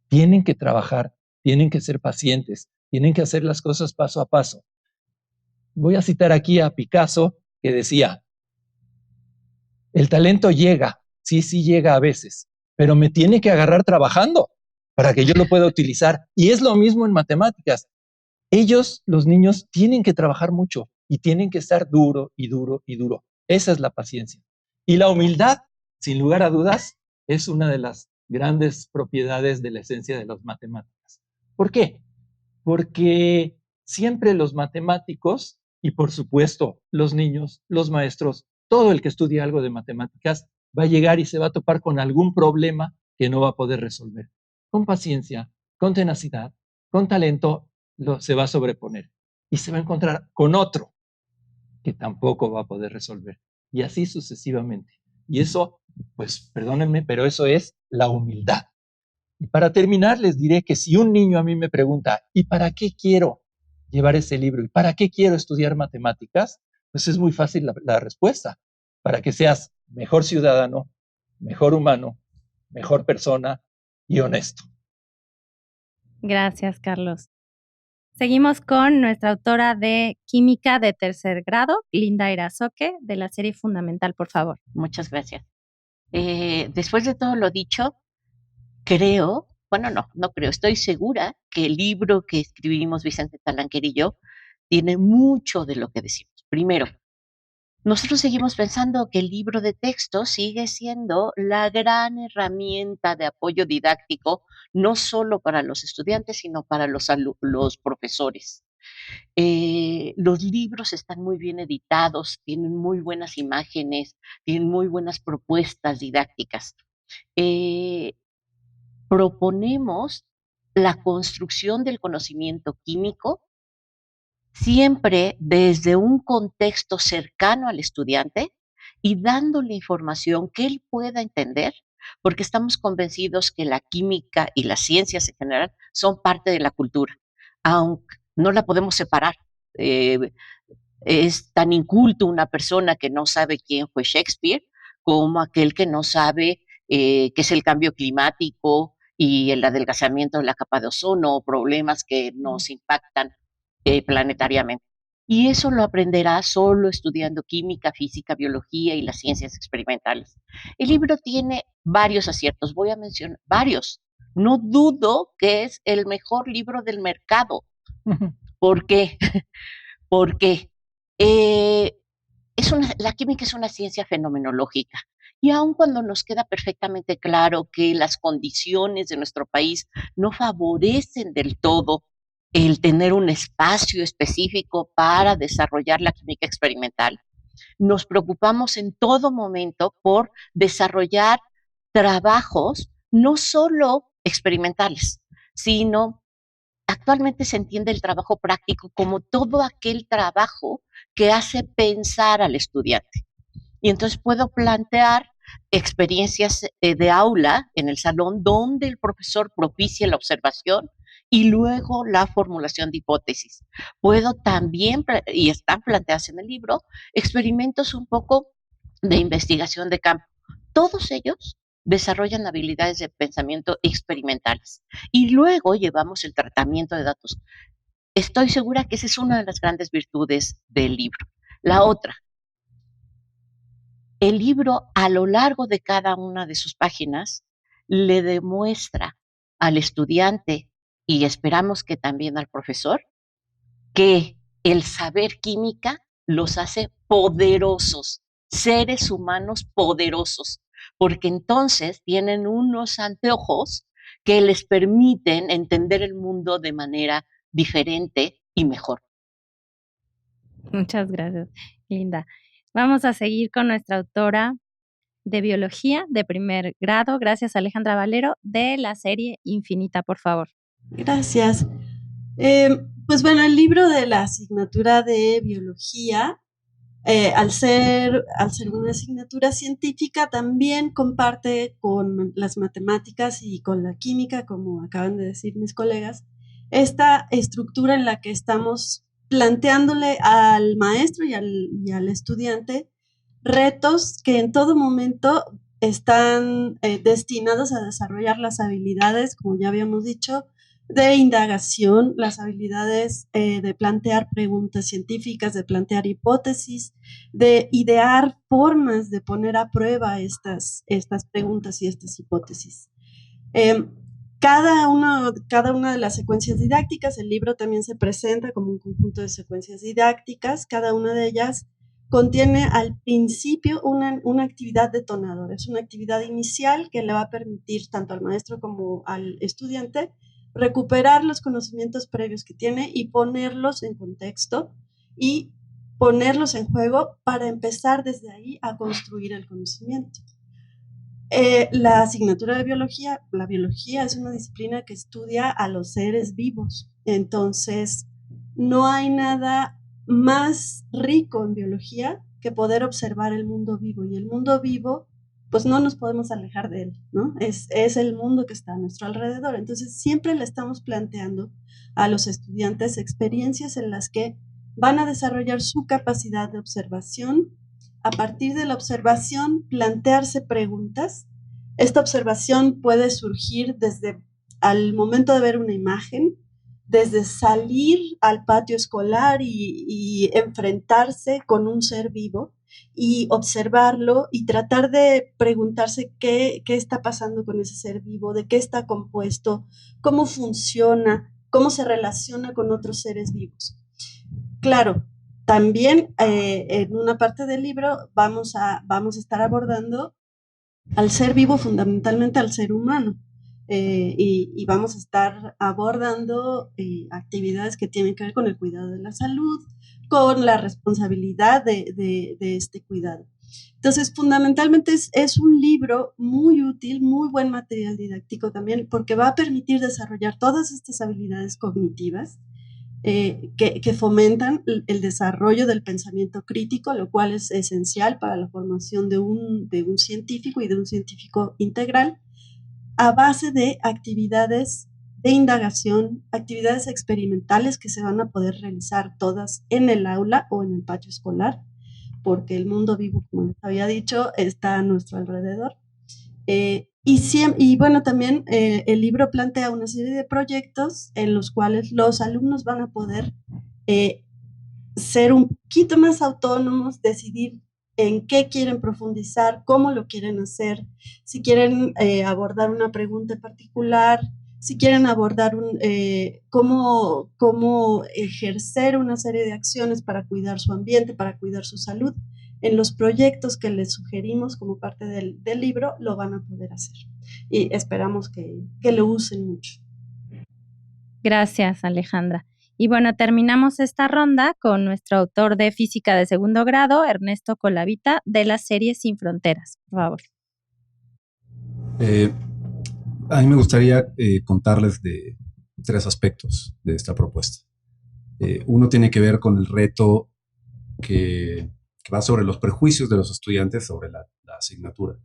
Tienen que trabajar, tienen que ser pacientes, tienen que hacer las cosas paso a paso. Voy a citar aquí a Picasso, que decía, el talento llega, sí llega a veces, pero me tiene que agarrar trabajando para que yo lo pueda utilizar. Y es lo mismo en matemáticas. Ellos, los niños, tienen que trabajar mucho y tienen que estar duro y duro y duro. Esa es la paciencia. Y la humildad, sin lugar a dudas, es una de las grandes propiedades de la esencia de las matemáticas. ¿Por qué? Porque siempre los matemáticos, y por supuesto los niños, los maestros, todo el que estudia algo de matemáticas, va a llegar y se va a topar con algún problema que no va a poder resolver. Con paciencia, con tenacidad, con talento, se va a sobreponer. Y se va a encontrar con otro que tampoco va a poder resolver. Y así sucesivamente. Y eso, pues perdónenme, pero eso es la humildad. Y para terminar, les diré que si un niño a mí me pregunta, ¿y para qué quiero llevar ese libro? ¿Y para qué quiero estudiar matemáticas? Pues es muy fácil la respuesta. Para que seas mejor ciudadano, mejor humano, mejor persona y honesto. Gracias, Carlos. Seguimos con nuestra autora de Química de tercer grado, Linda Irazoque, de la serie Fundamental, por favor. Muchas gracias. Después de todo lo dicho, estoy segura que el libro que escribimos Vicente Talanquer y yo tiene mucho de lo que decimos. Primero, nosotros seguimos pensando que el libro de texto sigue siendo la gran herramienta de apoyo didáctico, no solo para los estudiantes, sino para los profesores. Los libros están muy bien editados, tienen muy buenas imágenes, tienen muy buenas propuestas didácticas. Proponemos la construcción del conocimiento químico siempre desde un contexto cercano al estudiante y dándole información que él pueda entender, porque estamos convencidos que la química y las ciencias en general son parte de la cultura, aunque no la podemos separar. Es tan inculto una persona que no sabe quién fue Shakespeare como aquel que no sabe qué es el cambio climático y el adelgazamiento de la capa de ozono, problemas que nos impactan planetariamente. Y eso lo aprenderá solo estudiando química, física, biología y las ciencias experimentales. El libro tiene varios aciertos, voy a mencionar varios. No dudo que es el mejor libro del mercado. ¿Por qué? Porque la química es una ciencia fenomenológica. Y aun cuando nos queda perfectamente claro que las condiciones de nuestro país no favorecen del todo el tener un espacio específico para desarrollar la química experimental, nos preocupamos en todo momento por desarrollar trabajos no solo experimentales, sino actualmente se entiende el trabajo práctico como todo aquel trabajo que hace pensar al estudiante. Y entonces puedo plantear experiencias de aula en el salón donde el profesor propicia la observación y luego la formulación de hipótesis. Puedo también, y están planteadas en el libro, experimentos un poco de investigación de campo. Todos ellos desarrollan habilidades de pensamiento experimentales. Y luego llevamos el tratamiento de datos. Estoy segura que esa es una de las grandes virtudes del libro. La otra, el libro a lo largo de cada una de sus páginas le demuestra al estudiante y esperamos que también al profesor que el saber química los hace poderosos, seres humanos poderosos, porque entonces tienen unos anteojos que les permiten entender el mundo de manera diferente y mejor. Muchas gracias, Linda. Vamos a seguir con nuestra autora de biología de primer grado, gracias Alejandra Valero, de la serie Infinita, por favor. Gracias. Pues bueno, el libro de la asignatura de biología, al ser una asignatura científica, también comparte con las matemáticas y con la química, como acaban de decir mis colegas, esta estructura en la que estamos planteándole al maestro y al estudiante retos que en todo momento están destinados a desarrollar las habilidades, como ya habíamos dicho, de indagación, las habilidades de plantear preguntas científicas, de plantear hipótesis, de idear formas de poner a prueba estas preguntas y estas hipótesis. Cada una de las secuencias didácticas, el libro también se presenta como un conjunto de secuencias didácticas, cada una de ellas contiene al principio una actividad detonadora, es una actividad inicial que le va a permitir tanto al maestro como al estudiante recuperar los conocimientos previos que tiene y ponerlos en contexto y ponerlos en juego para empezar desde ahí a construir el conocimiento. La asignatura de biología, la biología es una disciplina que estudia a los seres vivos, entonces no hay nada más rico en biología que poder observar el mundo vivo, y el mundo vivo pues no nos podemos alejar de él, ¿no? Es el mundo que está a nuestro alrededor, entonces siempre le estamos planteando a los estudiantes experiencias en las que van a desarrollar su capacidad de observación. A partir de la observación, plantearse preguntas. Esta observación puede surgir desde al momento de ver una imagen, desde salir al patio escolar y enfrentarse con un ser vivo y observarlo y tratar de preguntarse qué está pasando con ese ser vivo, de qué está compuesto, cómo funciona, cómo se relaciona con otros seres vivos. Claro, también en una parte del libro vamos a estar abordando al ser vivo, fundamentalmente al ser humano, y vamos a estar abordando actividades que tienen que ver con el cuidado de la salud, con la responsabilidad de este cuidado. Entonces, fundamentalmente es un libro muy útil, muy buen material didáctico también, porque va a permitir desarrollar todas estas habilidades cognitivas que fomentan el desarrollo del pensamiento crítico, lo cual es esencial para la formación de un científico y de un científico integral, a base de actividades de indagación, actividades experimentales que se van a poder realizar todas en el aula o en el patio escolar, porque el mundo vivo, como les había dicho, está a nuestro alrededor. Y bueno, también el libro plantea una serie de proyectos en los cuales los alumnos van a poder ser un poquito más autónomos, decidir en qué quieren profundizar, cómo lo quieren hacer, si quieren abordar una pregunta en particular, si quieren abordar cómo ejercer una serie de acciones para cuidar su ambiente, para cuidar su salud. En los proyectos que les sugerimos como parte del libro lo van a poder hacer. Y esperamos que lo usen mucho. Gracias, Alejandra. Y bueno, terminamos esta ronda con nuestro autor de física de segundo grado, Ernesto Colavita, de la serie Sin Fronteras. Por favor. A mí me gustaría contarles de 3 aspectos de esta propuesta. Uno tiene que ver con el reto que va sobre los prejuicios de los estudiantes sobre la asignatura,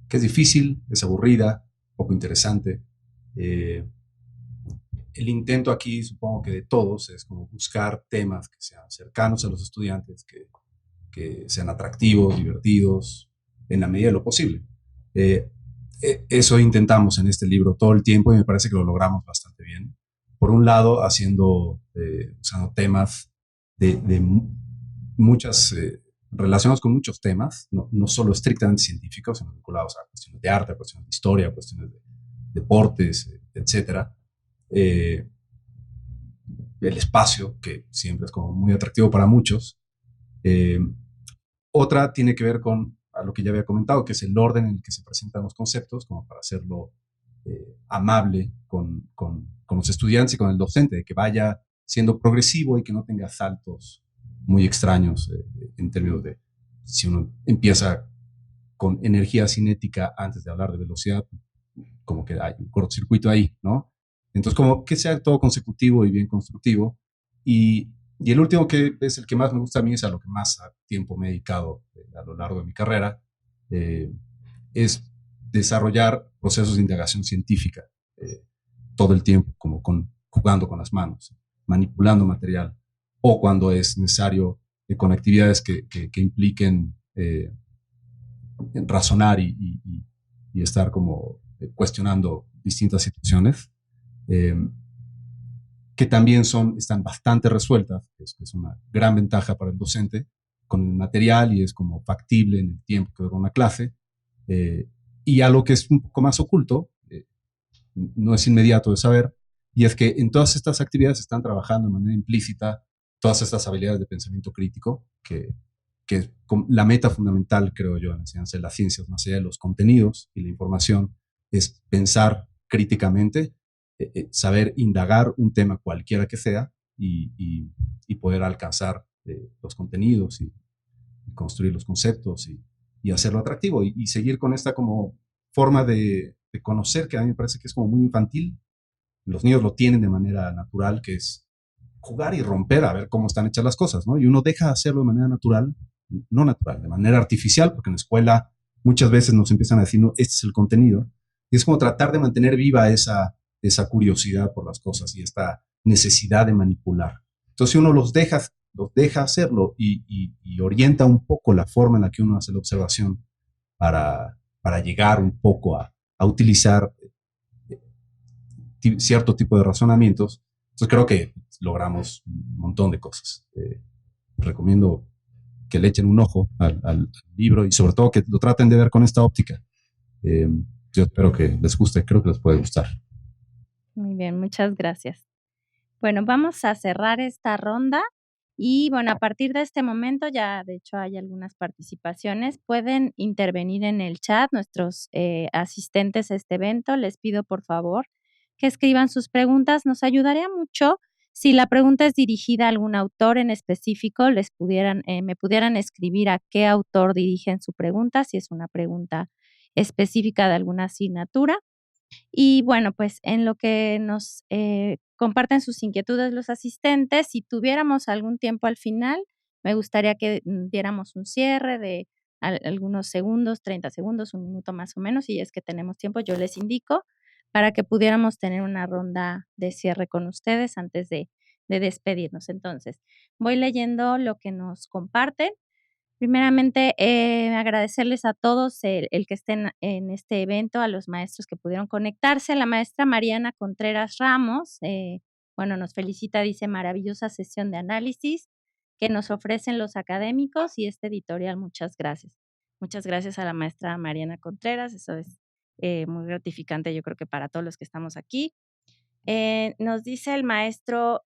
que es difícil, es aburrida, poco interesante. El intento aquí, supongo que de todos, es como buscar temas que sean cercanos a los estudiantes, que sean atractivos, divertidos, en la medida de lo posible. Eso intentamos en este libro todo el tiempo y me parece que lo logramos bastante bien. Por un lado, usando temas de muchas relacionados con muchos temas, no solo estrictamente científicos, sino vinculados a cuestiones de arte, a cuestiones de historia, a cuestiones de deportes, etc. El espacio, que siempre es como muy atractivo para muchos. Otra tiene que ver con a lo que ya había comentado, que es el orden en el que se presentan los conceptos, como para hacerlo amable con los estudiantes y con el docente, de que vaya siendo progresivo y que no tenga saltos muy extraños en términos de si uno empieza con energía cinética antes de hablar de velocidad, como que hay un cortocircuito ahí, ¿no? Entonces, como que sea todo consecutivo y bien constructivo. Y el último, que es el que más me gusta a mí, es a lo que más tiempo me he dedicado a lo largo de mi carrera, es desarrollar procesos de indagación científica todo el tiempo, como jugando con las manos, manipulando material, o cuando es necesario con actividades que impliquen razonar y estar como cuestionando distintas situaciones, que también están bastante resueltas, que es una gran ventaja para el docente, con el material, y es como factible en el tiempo que dura una clase. Y algo que es un poco más oculto, no es inmediato de saber, y es que en todas estas actividades están trabajando de manera implícita todas estas habilidades de pensamiento crítico, que es la meta fundamental, creo yo, en la enseñanza de las ciencias, más allá de los contenidos y la información, es pensar críticamente, saber indagar un tema cualquiera que sea y poder alcanzar los contenidos y construir los conceptos y hacerlo atractivo y seguir con esta como forma de conocer, que a mí me parece que es como muy infantil. Los niños lo tienen de manera natural, que es jugar y romper a ver cómo están hechas las cosas, ¿no? Y uno deja de hacerlo de manera natural, no natural, de manera artificial, porque en la escuela muchas veces nos empiezan a decir, no, este es el contenido. Y es como tratar de mantener viva esa curiosidad por las cosas y esta necesidad de manipular. Entonces, si uno los deja hacerlo y orienta un poco la forma en la que uno hace la observación para llegar un poco a utilizar cierto tipo de razonamientos, entonces creo que logramos un montón de cosas. Recomiendo que le echen un ojo al libro y sobre todo que lo traten de ver con esta óptica. Yo espero que les guste, creo que les puede gustar. Muy bien, muchas gracias. Bueno, vamos a cerrar esta ronda y bueno, a partir de este momento ya de hecho hay algunas participaciones. Pueden intervenir en el chat nuestros asistentes a este evento. Les pido por favor que escriban sus preguntas. Nos ayudaría mucho si la pregunta es dirigida a algún autor en específico, me pudieran escribir a qué autor dirigen su pregunta, si es una pregunta específica de alguna asignatura. Y bueno, pues en lo que nos comparten sus inquietudes los asistentes, si tuviéramos algún tiempo al final, me gustaría que diéramos un cierre de algunos segundos, 30 segundos, un minuto más o menos, y es que tenemos tiempo, yo les indico, para que pudiéramos tener una ronda de cierre con ustedes antes de despedirnos. Entonces, voy leyendo lo que nos comparten. Primeramente, agradecerles a todos el que estén en este evento, a los maestros que pudieron conectarse. La maestra Mariana Contreras Ramos, bueno, nos felicita, dice, maravillosa sesión de análisis que nos ofrecen los académicos y este editorial. Muchas gracias. Muchas gracias a la maestra Mariana Contreras. Eso es muy gratificante, yo creo que para todos los que estamos aquí. Nos dice el maestro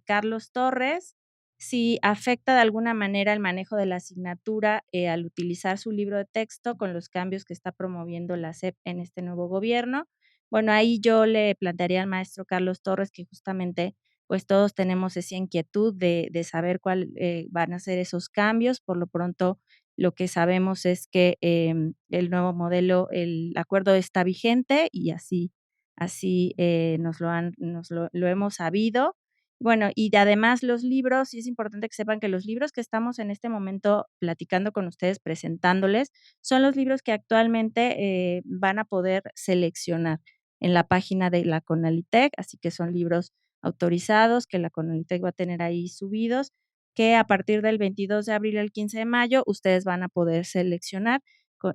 Carlos Torres si afecta de alguna manera el manejo de la asignatura al utilizar su libro de texto con los cambios que está promoviendo la SEP en este nuevo gobierno. Bueno, ahí yo le plantearía al maestro Carlos Torres que justamente pues todos tenemos esa inquietud de saber cuál van a ser esos cambios. Por lo pronto, lo que sabemos es que el nuevo modelo, el acuerdo está vigente y así nos lo hemos sabido. Bueno, y además los libros, sí es importante que sepan que los libros que estamos en este momento platicando con ustedes, presentándoles, son los libros que actualmente van a poder seleccionar en la página de la Conalitec, así que son libros autorizados que la Conalitec va a tener ahí subidos, que a partir del 22 de abril al 15 de mayo ustedes van a poder seleccionar.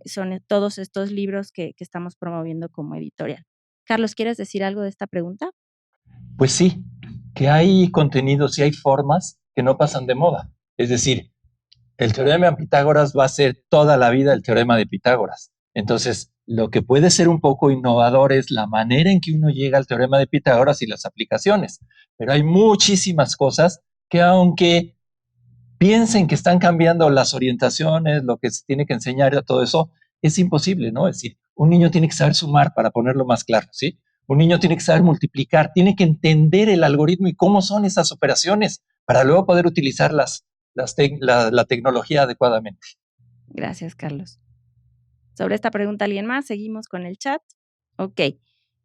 Son todos estos libros que estamos promoviendo como editorial. Carlos, ¿quieres decir algo de esta pregunta? Pues sí, que hay contenidos y hay formas que no pasan de moda. Es decir, el teorema de Pitágoras va a ser toda la vida el teorema de Pitágoras. Entonces, lo que puede ser un poco innovador es la manera en que uno llega al teorema de Pitágoras y las aplicaciones. Pero hay muchísimas cosas que aunque piensen que están cambiando las orientaciones, lo que se tiene que enseñar a todo eso, es imposible, ¿no? Es decir, un niño tiene que saber sumar, para ponerlo más claro, ¿sí? Un niño tiene que saber multiplicar, tiene que entender el algoritmo y cómo son esas operaciones para luego poder utilizar la tecnología adecuadamente. Gracias, Carlos. Sobre esta pregunta, ¿alguien más? Seguimos con el chat. Ok.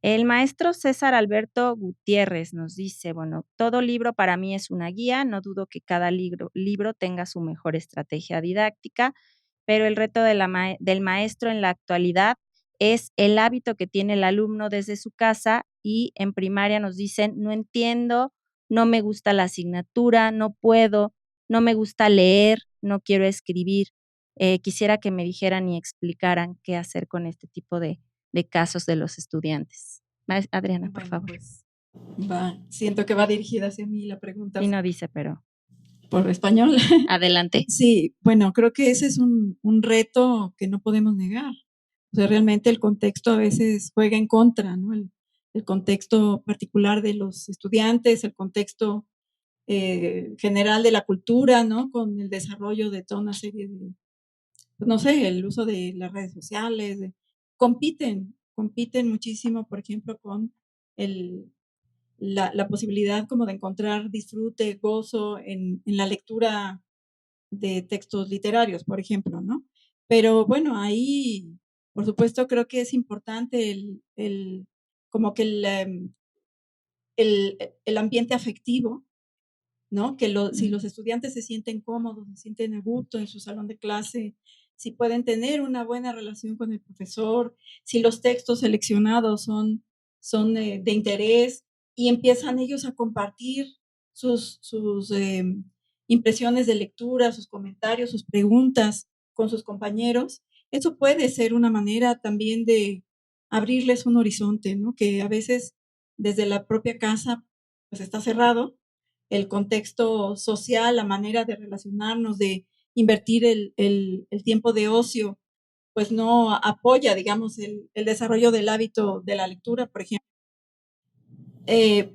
El maestro César Alberto Gutiérrez nos dice, bueno, todo libro para mí es una guía, no dudo que cada libro tenga su mejor estrategia didáctica, pero el reto del maestro en la actualidad es el hábito que tiene el alumno desde su casa y en primaria nos dicen, no entiendo no me gusta la asignatura, no puedo, no me gusta leer, no quiero escribir. Quisiera que me dijeran y explicaran qué hacer con este tipo de casos de los estudiantes. Adriana, por Bueno, favor. pues siento que va dirigida hacia mí la pregunta. Y no dice, pero por español. adelante. Sí, bueno, creo que ese es un reto que no podemos negar. O sea, realmente el contexto a veces juega en contra, ¿no? El contexto particular de los estudiantes, el contexto general de la cultura, ¿no? Con el desarrollo de toda una serie de, pues, no sé, el uso de las redes sociales, compiten muchísimo, por ejemplo, con la posibilidad como de encontrar disfrute, gozo en la lectura de textos literarios, por ejemplo, ¿no? Pero bueno, ahí, por supuesto, creo que es importante como que el ambiente afectivo, ¿no? Que si los estudiantes se sienten cómodos, se sienten a gusto en su salón de clase, si pueden tener una buena relación con el profesor, si los textos seleccionados son de interés y empiezan ellos a compartir sus impresiones de lectura, sus comentarios, sus preguntas con sus compañeros, eso puede ser una manera también de abrirles un horizonte, ¿no? Que a veces desde la propia casa pues está cerrado, el contexto social, la manera de relacionarnos, de invertir el tiempo de ocio, pues no apoya, digamos, el desarrollo del hábito de la lectura, por ejemplo.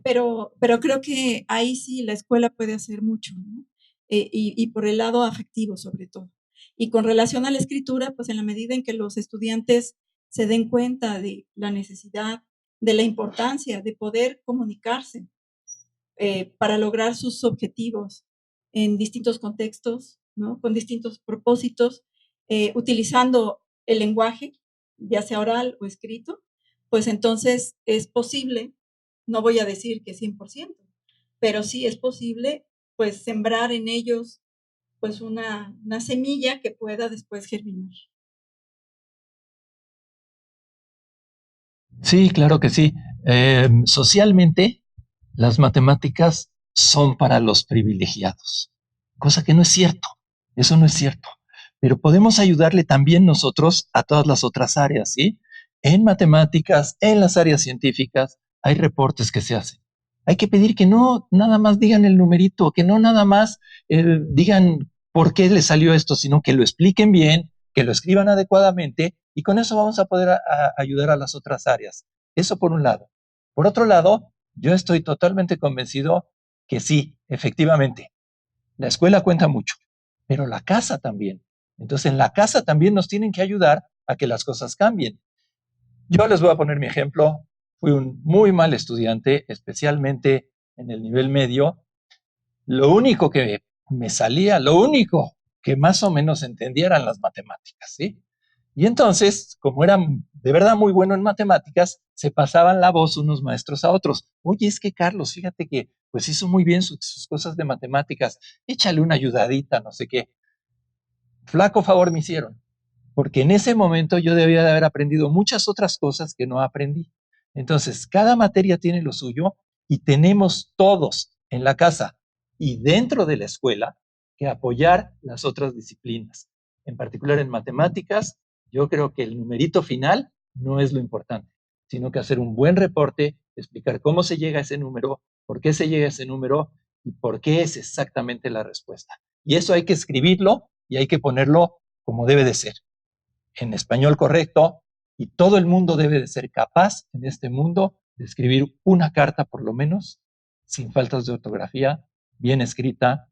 Pero creo que ahí sí la escuela puede hacer mucho, ¿no? Y por el lado afectivo sobre todo. Y con relación a la escritura, pues en la medida en que los estudiantes se den cuenta de la necesidad, de la importancia de poder comunicarse para lograr sus objetivos en distintos contextos, ¿no? Con distintos propósitos, utilizando el lenguaje, ya sea oral o escrito, pues entonces es posible, no voy a decir que 100%, pero sí es posible pues sembrar en ellos pues una semilla que pueda después germinar. Sí, claro que sí. Socialmente, las matemáticas son para los privilegiados, cosa que no es cierto. Eso no es cierto. Pero podemos ayudarle también nosotros a todas las otras áreas, ¿sí? En matemáticas, en las áreas científicas, hay reportes que se hacen. Hay que pedir que no nada más digan el numerito, que no nada más digan por qué le salió esto, sino que lo expliquen bien, que lo escriban adecuadamente y con eso vamos a poder ayudar a las otras áreas. Eso por un lado. Por otro lado, yo estoy totalmente convencido que sí, efectivamente, la escuela cuenta mucho, pero la casa también. Entonces, en la casa también nos tienen que ayudar a que las cosas cambien. Yo les voy a poner mi ejemplo. Fui un muy mal estudiante, especialmente en el nivel medio. Lo único que me salía, lo único que más o menos entendía eran las matemáticas, ¿sí? Y entonces, como era de verdad muy bueno en matemáticas, se pasaban la voz unos maestros a otros. Oye, es que Carlos, fíjate que pues hizo muy bien sus cosas de matemáticas, échale una ayudadita, no sé qué. Flaco favor me hicieron, porque en ese momento yo debía de haber aprendido muchas otras cosas que no aprendí. Entonces, cada materia tiene lo suyo y tenemos todos en la casa y dentro de la escuela que apoyar las otras disciplinas. En particular en matemáticas, yo creo que el numerito final no es lo importante, sino que hacer un buen reporte, explicar cómo se llega a ese número, por qué se llega a ese número y por qué es exactamente la respuesta. Y eso hay que escribirlo y hay que ponerlo como debe de ser, en español correcto, y todo el mundo debe de ser capaz en este mundo de escribir una carta por lo menos, sin faltas de ortografía, bien escrita.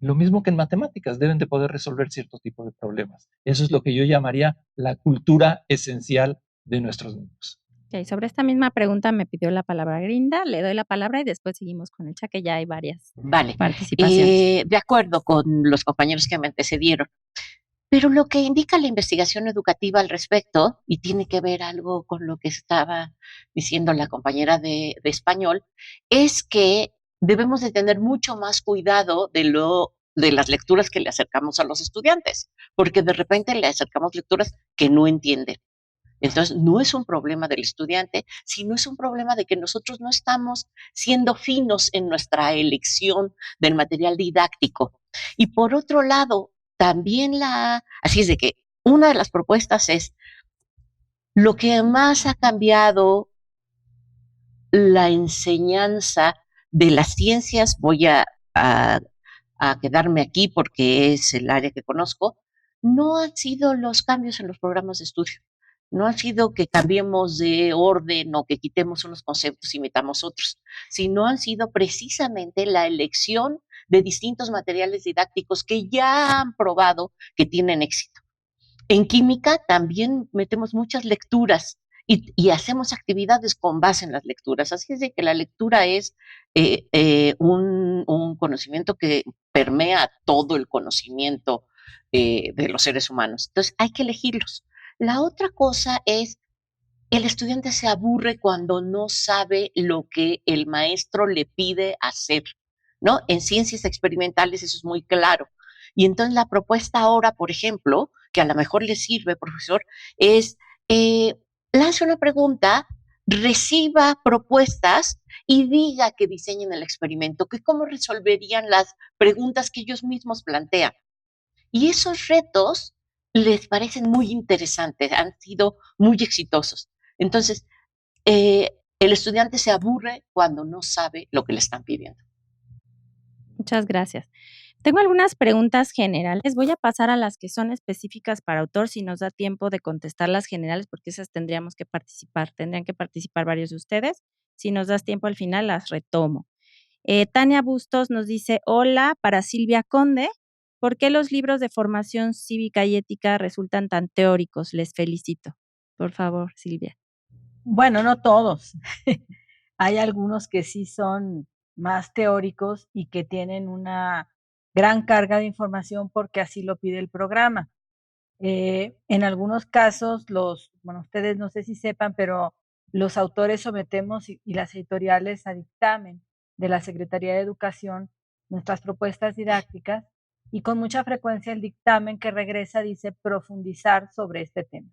Lo mismo que en matemáticas, deben de poder resolver cierto tipo de problemas. Eso es lo que yo llamaría la cultura esencial de nuestros niños. Okay, sobre esta misma pregunta me pidió la palabra Grinda, le doy la palabra y después seguimos con el chat, que ya hay varias participaciones. De acuerdo con los compañeros que me antecedieron. Pero lo que indica la investigación educativa al respecto, y tiene que ver algo con lo que estaba diciendo la compañera de español, es que debemos de tener mucho más cuidado de las lecturas que le acercamos a los estudiantes, porque de repente le acercamos lecturas que no entienden. Entonces, no es un problema del estudiante, sino es un problema de que nosotros no estamos siendo finos en nuestra elección del material didáctico. Y por otro lado, también así es de que una de las propuestas es lo que más ha cambiado la enseñanza de las ciencias, a quedarme aquí porque es el área que conozco, no han sido los cambios en los programas de estudio. No ha sido que cambiemos de orden o que quitemos unos conceptos y metamos otros, sino han sido precisamente la elección de distintos materiales didácticos que ya han probado que tienen éxito. En química también metemos muchas lecturas y hacemos actividades con base en las lecturas. Así es de que la lectura es un conocimiento que permea todo el conocimiento de los seres humanos. Entonces hay que elegirlos. La otra cosa es, el estudiante se aburre cuando no sabe lo que el maestro le pide hacer, ¿no? En ciencias experimentales eso es muy claro. Y entonces la propuesta ahora, por ejemplo, que a lo mejor le sirve, profesor, es lance una pregunta, reciba propuestas y diga que diseñen el experimento, que cómo resolverían las preguntas que ellos mismos plantean. Y esos retos les parecen muy interesantes, han sido muy exitosos. Entonces, el estudiante se aburre cuando no sabe lo que le están pidiendo. Muchas gracias. Tengo algunas preguntas generales. Voy a pasar a las que son específicas para autor, si nos da tiempo de contestar las generales, porque esas tendrían que participar varios de ustedes. Si nos das tiempo al final, las retomo. Tania Bustos nos dice, hola, para Silvia Conde, ¿por qué los libros de formación cívica y ética resultan tan teóricos? Les felicito. Por favor, Silvia. Bueno, no todos. Hay algunos que sí son más teóricos y que tienen una gran carga de información porque así lo pide el programa. En algunos casos, ustedes no sé si sepan, pero los autores sometemos y las editoriales a dictamen de la Secretaría de Educación nuestras propuestas didácticas y con mucha frecuencia el dictamen que regresa dice profundizar sobre este tema.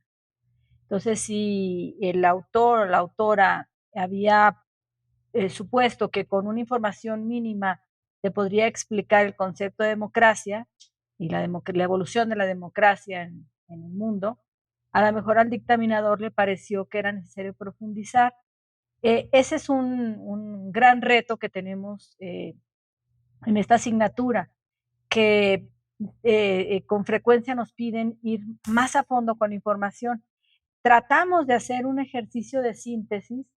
Entonces, si el autor o la autora había supuesto que con una información mínima se podría explicar el concepto de democracia y la evolución de la democracia en el mundo, a lo mejor al dictaminador le pareció que era necesario profundizar. Ese es un gran reto que tenemos en esta asignatura, que con frecuencia nos piden ir más a fondo con información. Tratamos de hacer un ejercicio de síntesis.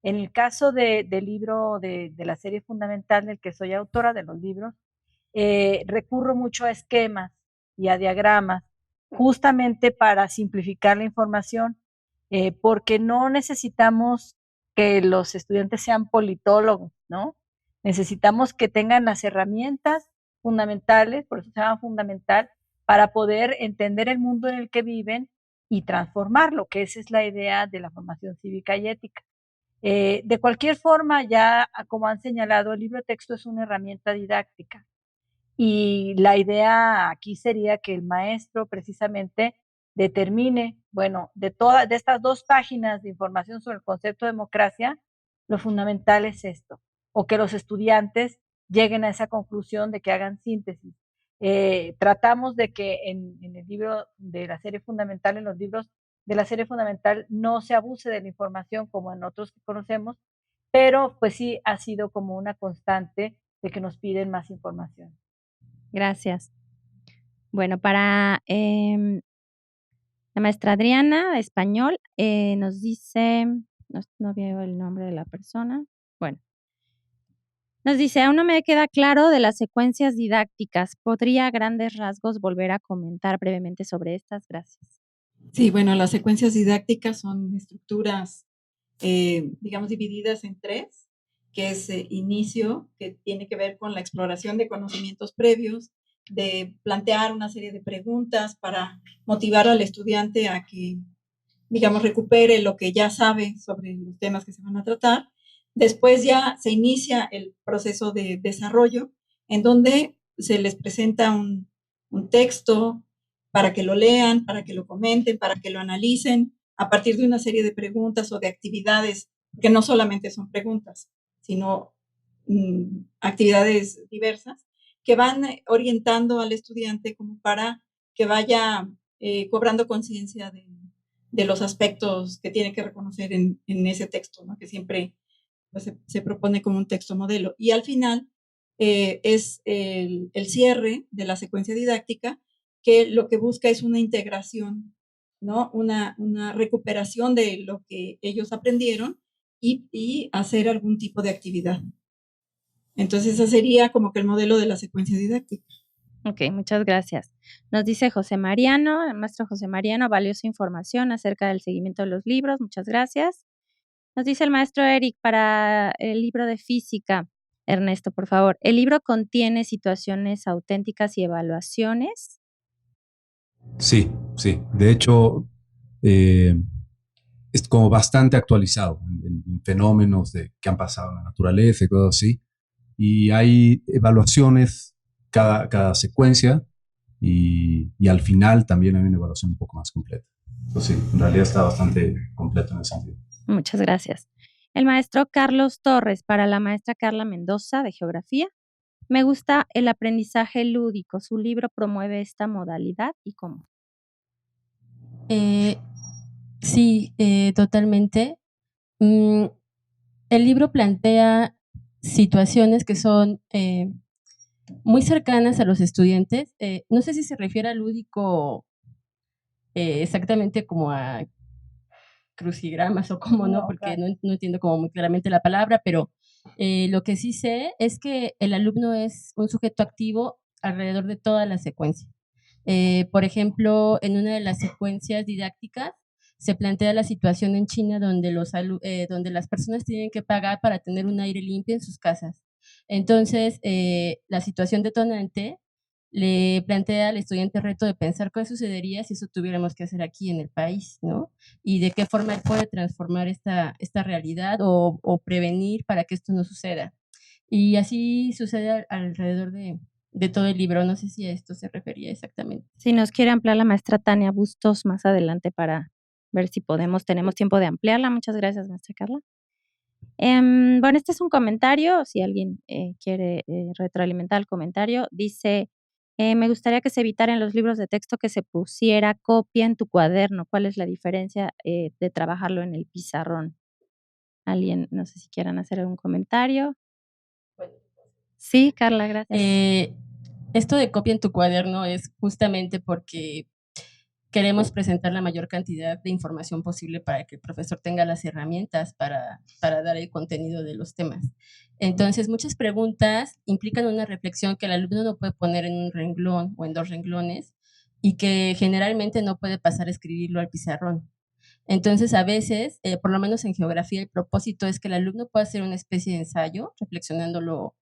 En el caso del libro de la serie fundamental del que soy autora de los libros, recurro mucho a esquemas y a diagramas, justamente para simplificar la información, porque no necesitamos que los estudiantes sean politólogos, ¿no? Necesitamos que tengan las herramientas fundamentales, por eso se llama fundamental, para poder entender el mundo en el que viven y transformarlo, que esa es la idea de la formación cívica y ética. De cualquier forma, ya como han señalado, el libro de texto es una herramienta didáctica y la idea aquí sería que el maestro precisamente determine, bueno, de estas 2 páginas de información sobre el concepto de democracia, lo fundamental es esto, o que los estudiantes lleguen a esa conclusión de que hagan síntesis. Tratamos de que en el libro de la serie fundamental, en los libros de la serie fundamental, no se abuse de la información como en otros que conocemos, pero pues sí ha sido como una constante de que nos piden más información. Gracias. Bueno, para la maestra Adriana, de español, nos dice, no veo el nombre de la persona, bueno, nos dice, aún no me queda claro de las secuencias didácticas. ¿Podría a grandes rasgos volver a comentar brevemente sobre estas? Gracias. Sí, bueno, las secuencias didácticas son estructuras, digamos, divididas en 3, que es inicio, que tiene que ver con la exploración de conocimientos previos, de plantear una serie de preguntas para motivar al estudiante a que, digamos, recupere lo que ya sabe sobre los temas que se van a tratar. Después ya se inicia el proceso de desarrollo, en donde se les presenta un texto para que lo lean, para que lo comenten, para que lo analicen, a partir de una serie de preguntas o de actividades, que no solamente son preguntas, sino actividades diversas, que van orientando al estudiante como para que vaya cobrando conciencia de los aspectos que tiene que reconocer en ese texto, ¿no? Que siempre pues, se propone como un texto modelo. Y al final es el cierre de la secuencia didáctica, que lo que busca es una integración, ¿no? Una recuperación de lo que ellos aprendieron y hacer algún tipo de actividad. Entonces, ese sería como que el modelo de la secuencia didáctica. Ok, muchas gracias. Nos dice José Mariano, el maestro José Mariano, valiosa información acerca del seguimiento de los libros. Muchas gracias. Nos dice el maestro Eric para el libro de física. Ernesto, por favor. ¿El libro contiene situaciones auténticas y evaluaciones? Sí, sí. De hecho, es como bastante actualizado en fenómenos que han pasado en la naturaleza y cosas así. Y hay evaluaciones cada secuencia y al final también hay una evaluación un poco más completa. Entonces, sí, en realidad está bastante completo en ese sentido. Muchas gracias. El maestro Carlos Torres para la maestra Carla Mendoza de Geografía. Me gusta el aprendizaje lúdico. ¿Su libro promueve esta modalidad y cómo? Sí, totalmente. El libro plantea situaciones que son muy cercanas a los estudiantes. No sé si se refiere a lúdico exactamente como a crucigramas o cómo no, porque claro. no entiendo como muy claramente la palabra, pero lo que sí sé es que el alumno es un sujeto activo alrededor de toda la secuencia. Por ejemplo, en una de las secuencias didácticas se plantea la situación en China donde, donde las personas tienen que pagar para tener un aire limpio en sus casas. Entonces, la situación detonante le plantea al estudiante el reto de pensar qué sucedería si eso tuviéramos que hacer aquí en el país, ¿no? Y de qué forma él puede transformar esta realidad o prevenir para que esto no suceda. Y así sucede alrededor de todo el libro. No sé si a esto se refería exactamente. Si nos quiere ampliar la maestra Tania Bustos más adelante para ver si tenemos tiempo de ampliarla. Muchas gracias, maestra Carla. Bueno, este es un comentario, si alguien quiere retroalimentar el comentario, dice, me gustaría que se evitara en los libros de texto que se pusiera copia en tu cuaderno. ¿Cuál es la diferencia de trabajarlo en el pizarrón? Alguien, no sé si quieran hacer algún comentario. Sí, Carla, gracias. Esto de copia en tu cuaderno es justamente porque queremos presentar la mayor cantidad de información posible para que el profesor tenga las herramientas para dar el contenido de los temas. Entonces, muchas preguntas implican una reflexión que el alumno no puede poner en un renglón o en 2 renglones y que generalmente no puede pasar a escribirlo al pizarrón. Entonces, a veces, por lo menos en geografía, el propósito es que el alumno pueda hacer una especie de ensayo, reflexionando lo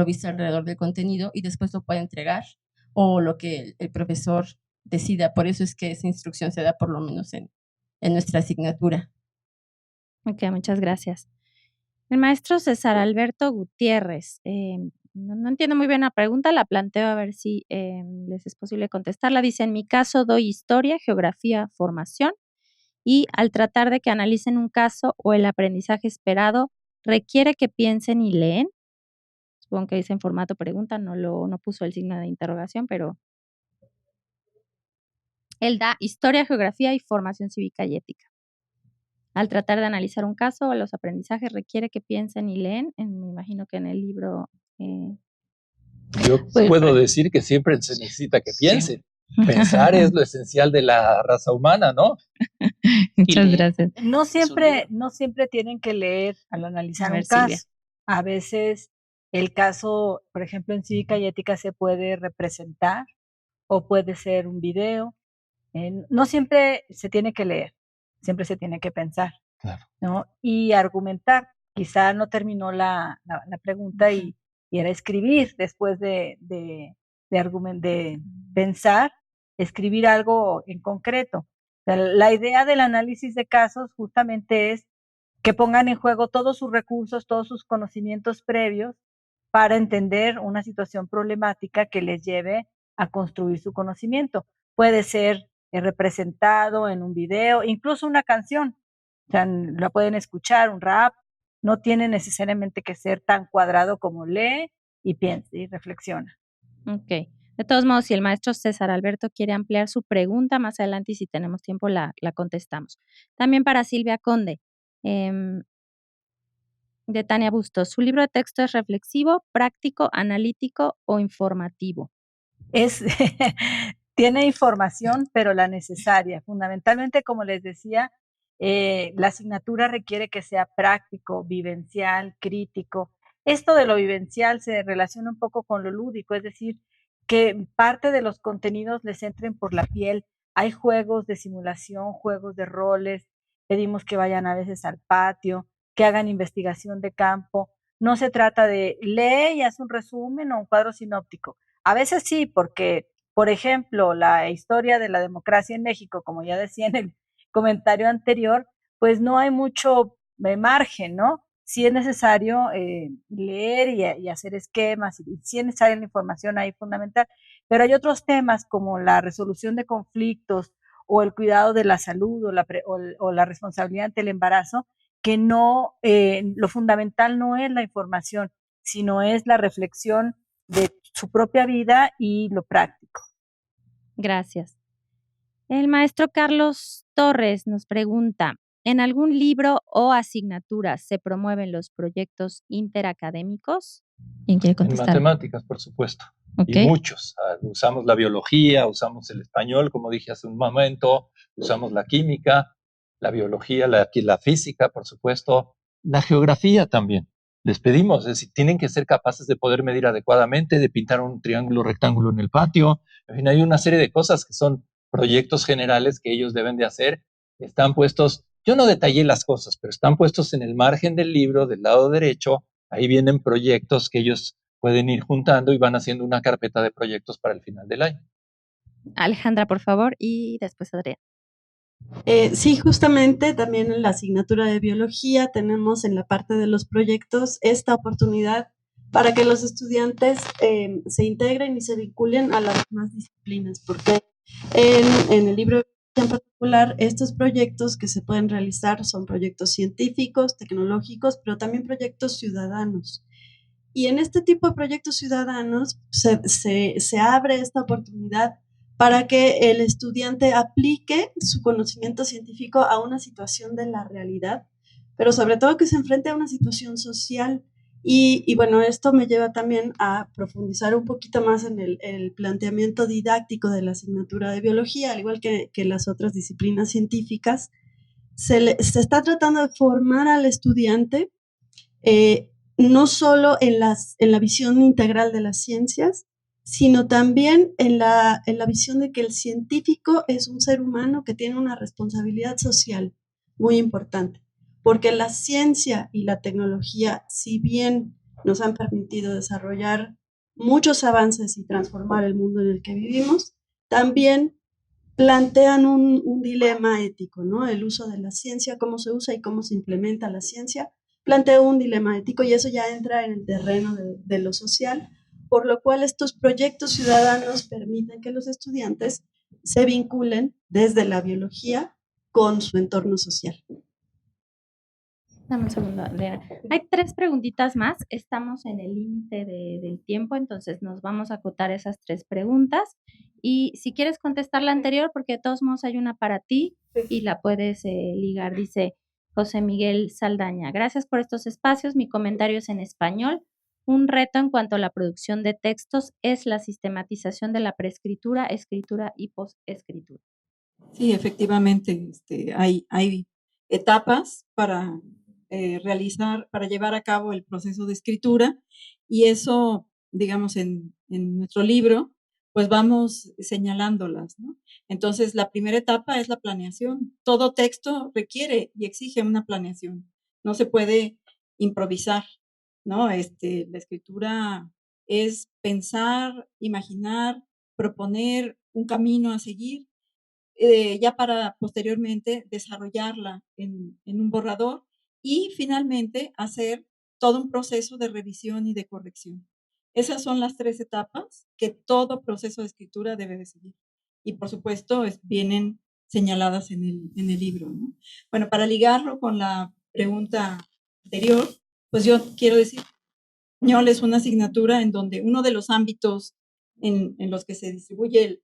visto alrededor del contenido y después lo pueda entregar o lo que el profesor decida. Por eso es que esa instrucción se da por lo menos en nuestra asignatura. Ok, muchas gracias. El maestro César Alberto Gutiérrez. No entiendo muy bien la pregunta, la planteo a ver si les es posible contestarla. Dice, en mi caso doy historia, geografía, formación y al tratar de que analicen un caso o el aprendizaje esperado, requiere que piensen y leen. Supongo que dice en formato pregunta, no puso el signo de interrogación, pero él da historia, geografía y formación cívica y ética. Al tratar de analizar un caso o los aprendizajes requiere que piensen y leen. Me imagino que en el libro... Yo puedo decir que siempre se necesita que piensen. Pensar es lo esencial de la raza humana, ¿no? Muchas gracias. No siempre tienen que leer al analizar un caso. A veces el caso, por ejemplo, en cívica y ética se puede representar o puede ser un video. No siempre se tiene que leer, siempre se tiene que pensar, Claro. ¿no? Y argumentar. Quizá no terminó la pregunta y era escribir después de pensar, escribir algo en concreto. La idea del análisis de casos justamente es que pongan en juego todos sus recursos, todos sus conocimientos previos para entender una situación problemática que les lleve a construir su conocimiento. Puede ser representado en un video, incluso una canción. O sea, la pueden escuchar, un rap, no tiene necesariamente que ser tan cuadrado como lee y piensa y reflexiona. Ok. De todos modos, si el maestro César Alberto quiere ampliar su pregunta más adelante y si tenemos tiempo la contestamos. También para Silvia Conde, de Tania Bustos, ¿su libro de texto es reflexivo, práctico, analítico o informativo? Es, tiene información, pero la necesaria. Fundamentalmente, como les decía, la asignatura requiere que sea práctico, vivencial, crítico. Esto de lo vivencial se relaciona un poco con lo lúdico, es decir, que parte de los contenidos les entren por la piel. Hay juegos de simulación, juegos de roles, pedimos que vayan a veces al patio, que hagan investigación de campo. No se trata de lee y haz un resumen o un cuadro sinóptico. A veces sí, porque, por ejemplo, la historia de la democracia en México, como ya decía en el comentario anterior, pues no hay mucho margen, ¿no? Sí es necesario leer y hacer esquemas, y sí es necesaria la información ahí fundamental, pero hay otros temas como la resolución de conflictos o el cuidado de la salud o la responsabilidad ante el embarazo, que no, lo fundamental no es la información, sino es la reflexión de su propia vida y lo práctico. Gracias. El maestro Carlos Torres nos pregunta, ¿en algún libro o asignatura se promueven los proyectos interacadémicos? ¿Quién quiere En contestar? matemáticas, por supuesto. Y Ok. muchos. Usamos la biología, usamos el español, como dije hace un momento, usamos la química, la biología, la física, por supuesto, la geografía también. Les pedimos, es decir, tienen que ser capaces de poder medir adecuadamente, de pintar un triángulo rectángulo en el patio. En fin, hay una serie de cosas que son proyectos generales que ellos deben de hacer. Están puestos, yo no detallé las cosas, pero están puestos en el margen del libro, del lado derecho. Ahí vienen proyectos que ellos pueden ir juntando y van haciendo una carpeta de proyectos para el final del año. Alejandra, por favor, y después Adrián. Sí, justamente también en la asignatura de biología tenemos en la parte de los proyectos esta oportunidad para que los estudiantes se integren y se vinculen a las demás disciplinas, porque en el libro en particular estos proyectos que se pueden realizar son proyectos científicos, tecnológicos, pero también proyectos ciudadanos. Y en este tipo de proyectos ciudadanos se abre esta oportunidad para que el estudiante aplique su conocimiento científico a una situación de la realidad, pero sobre todo que se enfrente a una situación social. Y bueno, esto me lleva también a profundizar un poquito más en el planteamiento didáctico de la asignatura de biología, al igual que las otras disciplinas científicas. Se está tratando de formar al estudiante no solo en la visión integral de las ciencias, sino también en la visión de que el científico es un ser humano que tiene una responsabilidad social muy importante, porque la ciencia y la tecnología, si bien nos han permitido desarrollar muchos avances y transformar el mundo en el que vivimos, también plantean un dilema ético, ¿no? El uso de la ciencia, cómo se usa y cómo se implementa la ciencia, plantea un dilema ético y eso ya entra en el terreno de lo social, por lo cual estos proyectos ciudadanos permiten que los estudiantes se vinculen desde la biología con su entorno social. Dame un segundo, Adriana. Hay 3 preguntitas más. Estamos en el límite del tiempo, entonces nos vamos a acotar esas 3 preguntas. Y si quieres contestar la anterior, porque de todos modos hay una para ti y la puedes ligar, dice José Miguel Saldaña. Gracias por estos espacios. Mi comentario es en español. Un reto en cuanto a la producción de textos es la sistematización de la preescritura, escritura y posescritura. Sí, efectivamente, hay etapas para realizar, para llevar a cabo el proceso de escritura y eso, digamos, en nuestro libro, pues vamos señalándolas, ¿no? Entonces, la primera etapa es la planeación. Todo texto requiere y exige una planeación. No se puede improvisar, ¿no? La escritura es pensar, imaginar, proponer un camino a seguir ya para posteriormente desarrollarla en un borrador y finalmente hacer todo un proceso de revisión y de corrección. Esas son las 3 etapas que todo proceso de escritura debe de seguir. y por supuesto vienen señaladas en el libro, ¿no? Bueno, para ligarlo con la pregunta anterior, pues yo quiero decir, ñol es una asignatura en donde uno de los ámbitos en los que se distribuye,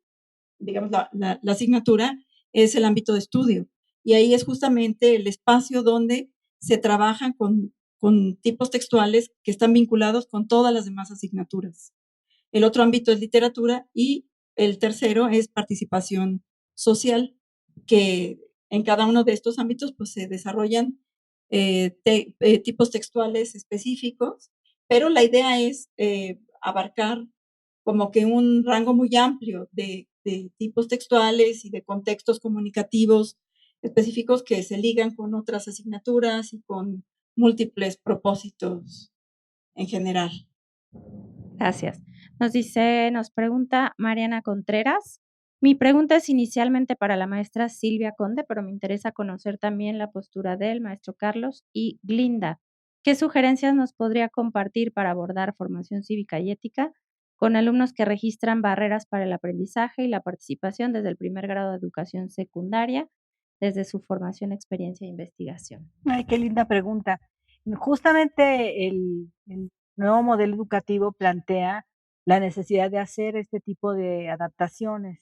digamos, la asignatura es el ámbito de estudio. Y ahí es justamente el espacio donde se trabajan con tipos textuales que están vinculados con todas las demás asignaturas. El otro ámbito es literatura y el tercero es participación social, que en cada uno de estos ámbitos pues se desarrollan tipos textuales específicos, pero la idea es abarcar como que un rango muy amplio de tipos textuales y de contextos comunicativos específicos que se ligan con otras asignaturas y con múltiples propósitos en general. Gracias. Nos pregunta Mariana Contreras. Mi pregunta es inicialmente para la maestra Silvia Conde, pero me interesa conocer también la postura del maestro Carlos y Glinda. ¿Qué sugerencias nos podría compartir para abordar formación cívica y ética con alumnos que registran barreras para el aprendizaje y la participación desde el primer grado de educación secundaria, desde su formación, experiencia e investigación? Ay, qué linda pregunta. Justamente el nuevo modelo educativo plantea la necesidad de hacer este tipo de adaptaciones,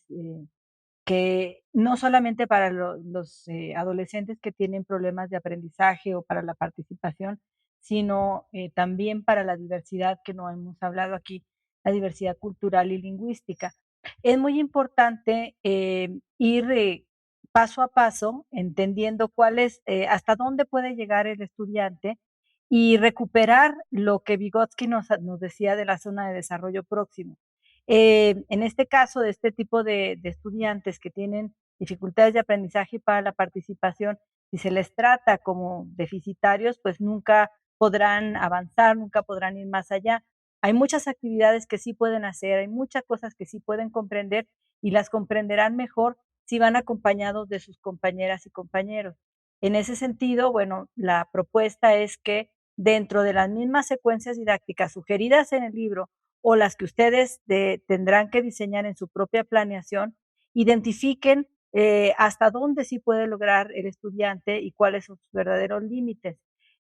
que no solamente para los adolescentes que tienen problemas de aprendizaje o para la participación, sino también para la diversidad que no hemos hablado aquí, la diversidad cultural y lingüística. Es muy importante ir paso a paso, entendiendo cuál es, hasta dónde puede llegar el estudiante y recuperar lo que Vygotsky nos decía de la zona de desarrollo próximo. En este caso, de este tipo de estudiantes que tienen dificultades de aprendizaje para la participación, si se les trata como deficitarios, pues nunca podrán avanzar, nunca podrán ir más allá. Hay muchas actividades que sí pueden hacer, hay muchas cosas que sí pueden comprender y las comprenderán mejor si van acompañados de sus compañeras y compañeros. En ese sentido, bueno, la propuesta es que dentro de las mismas secuencias didácticas sugeridas en el libro o las que ustedes tendrán que diseñar en su propia planeación, identifiquen hasta dónde sí puede lograr el estudiante y cuáles son sus verdaderos límites.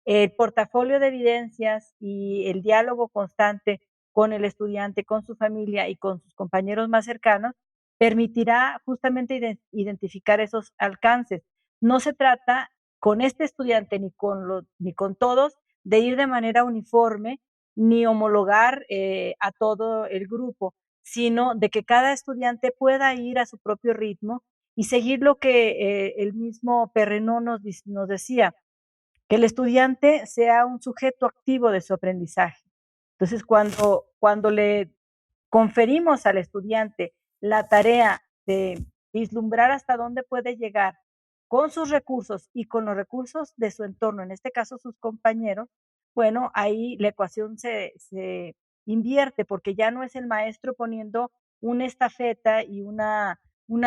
El portafolio de evidencias y el diálogo constante con el estudiante, con su familia y con sus compañeros más cercanos permitirá justamente identificar esos alcances. No se trata con este estudiante ni con todos de ir de manera uniforme ni homologar a todo el grupo, sino de que cada estudiante pueda ir a su propio ritmo y seguir lo que el mismo Perrenot nos decía, que el estudiante sea un sujeto activo de su aprendizaje. Entonces, cuando le conferimos al estudiante la tarea de vislumbrar hasta dónde puede llegar con sus recursos y con los recursos de su entorno, en este caso sus compañeros, bueno, ahí la ecuación se invierte porque ya no es el maestro poniendo una estafeta y una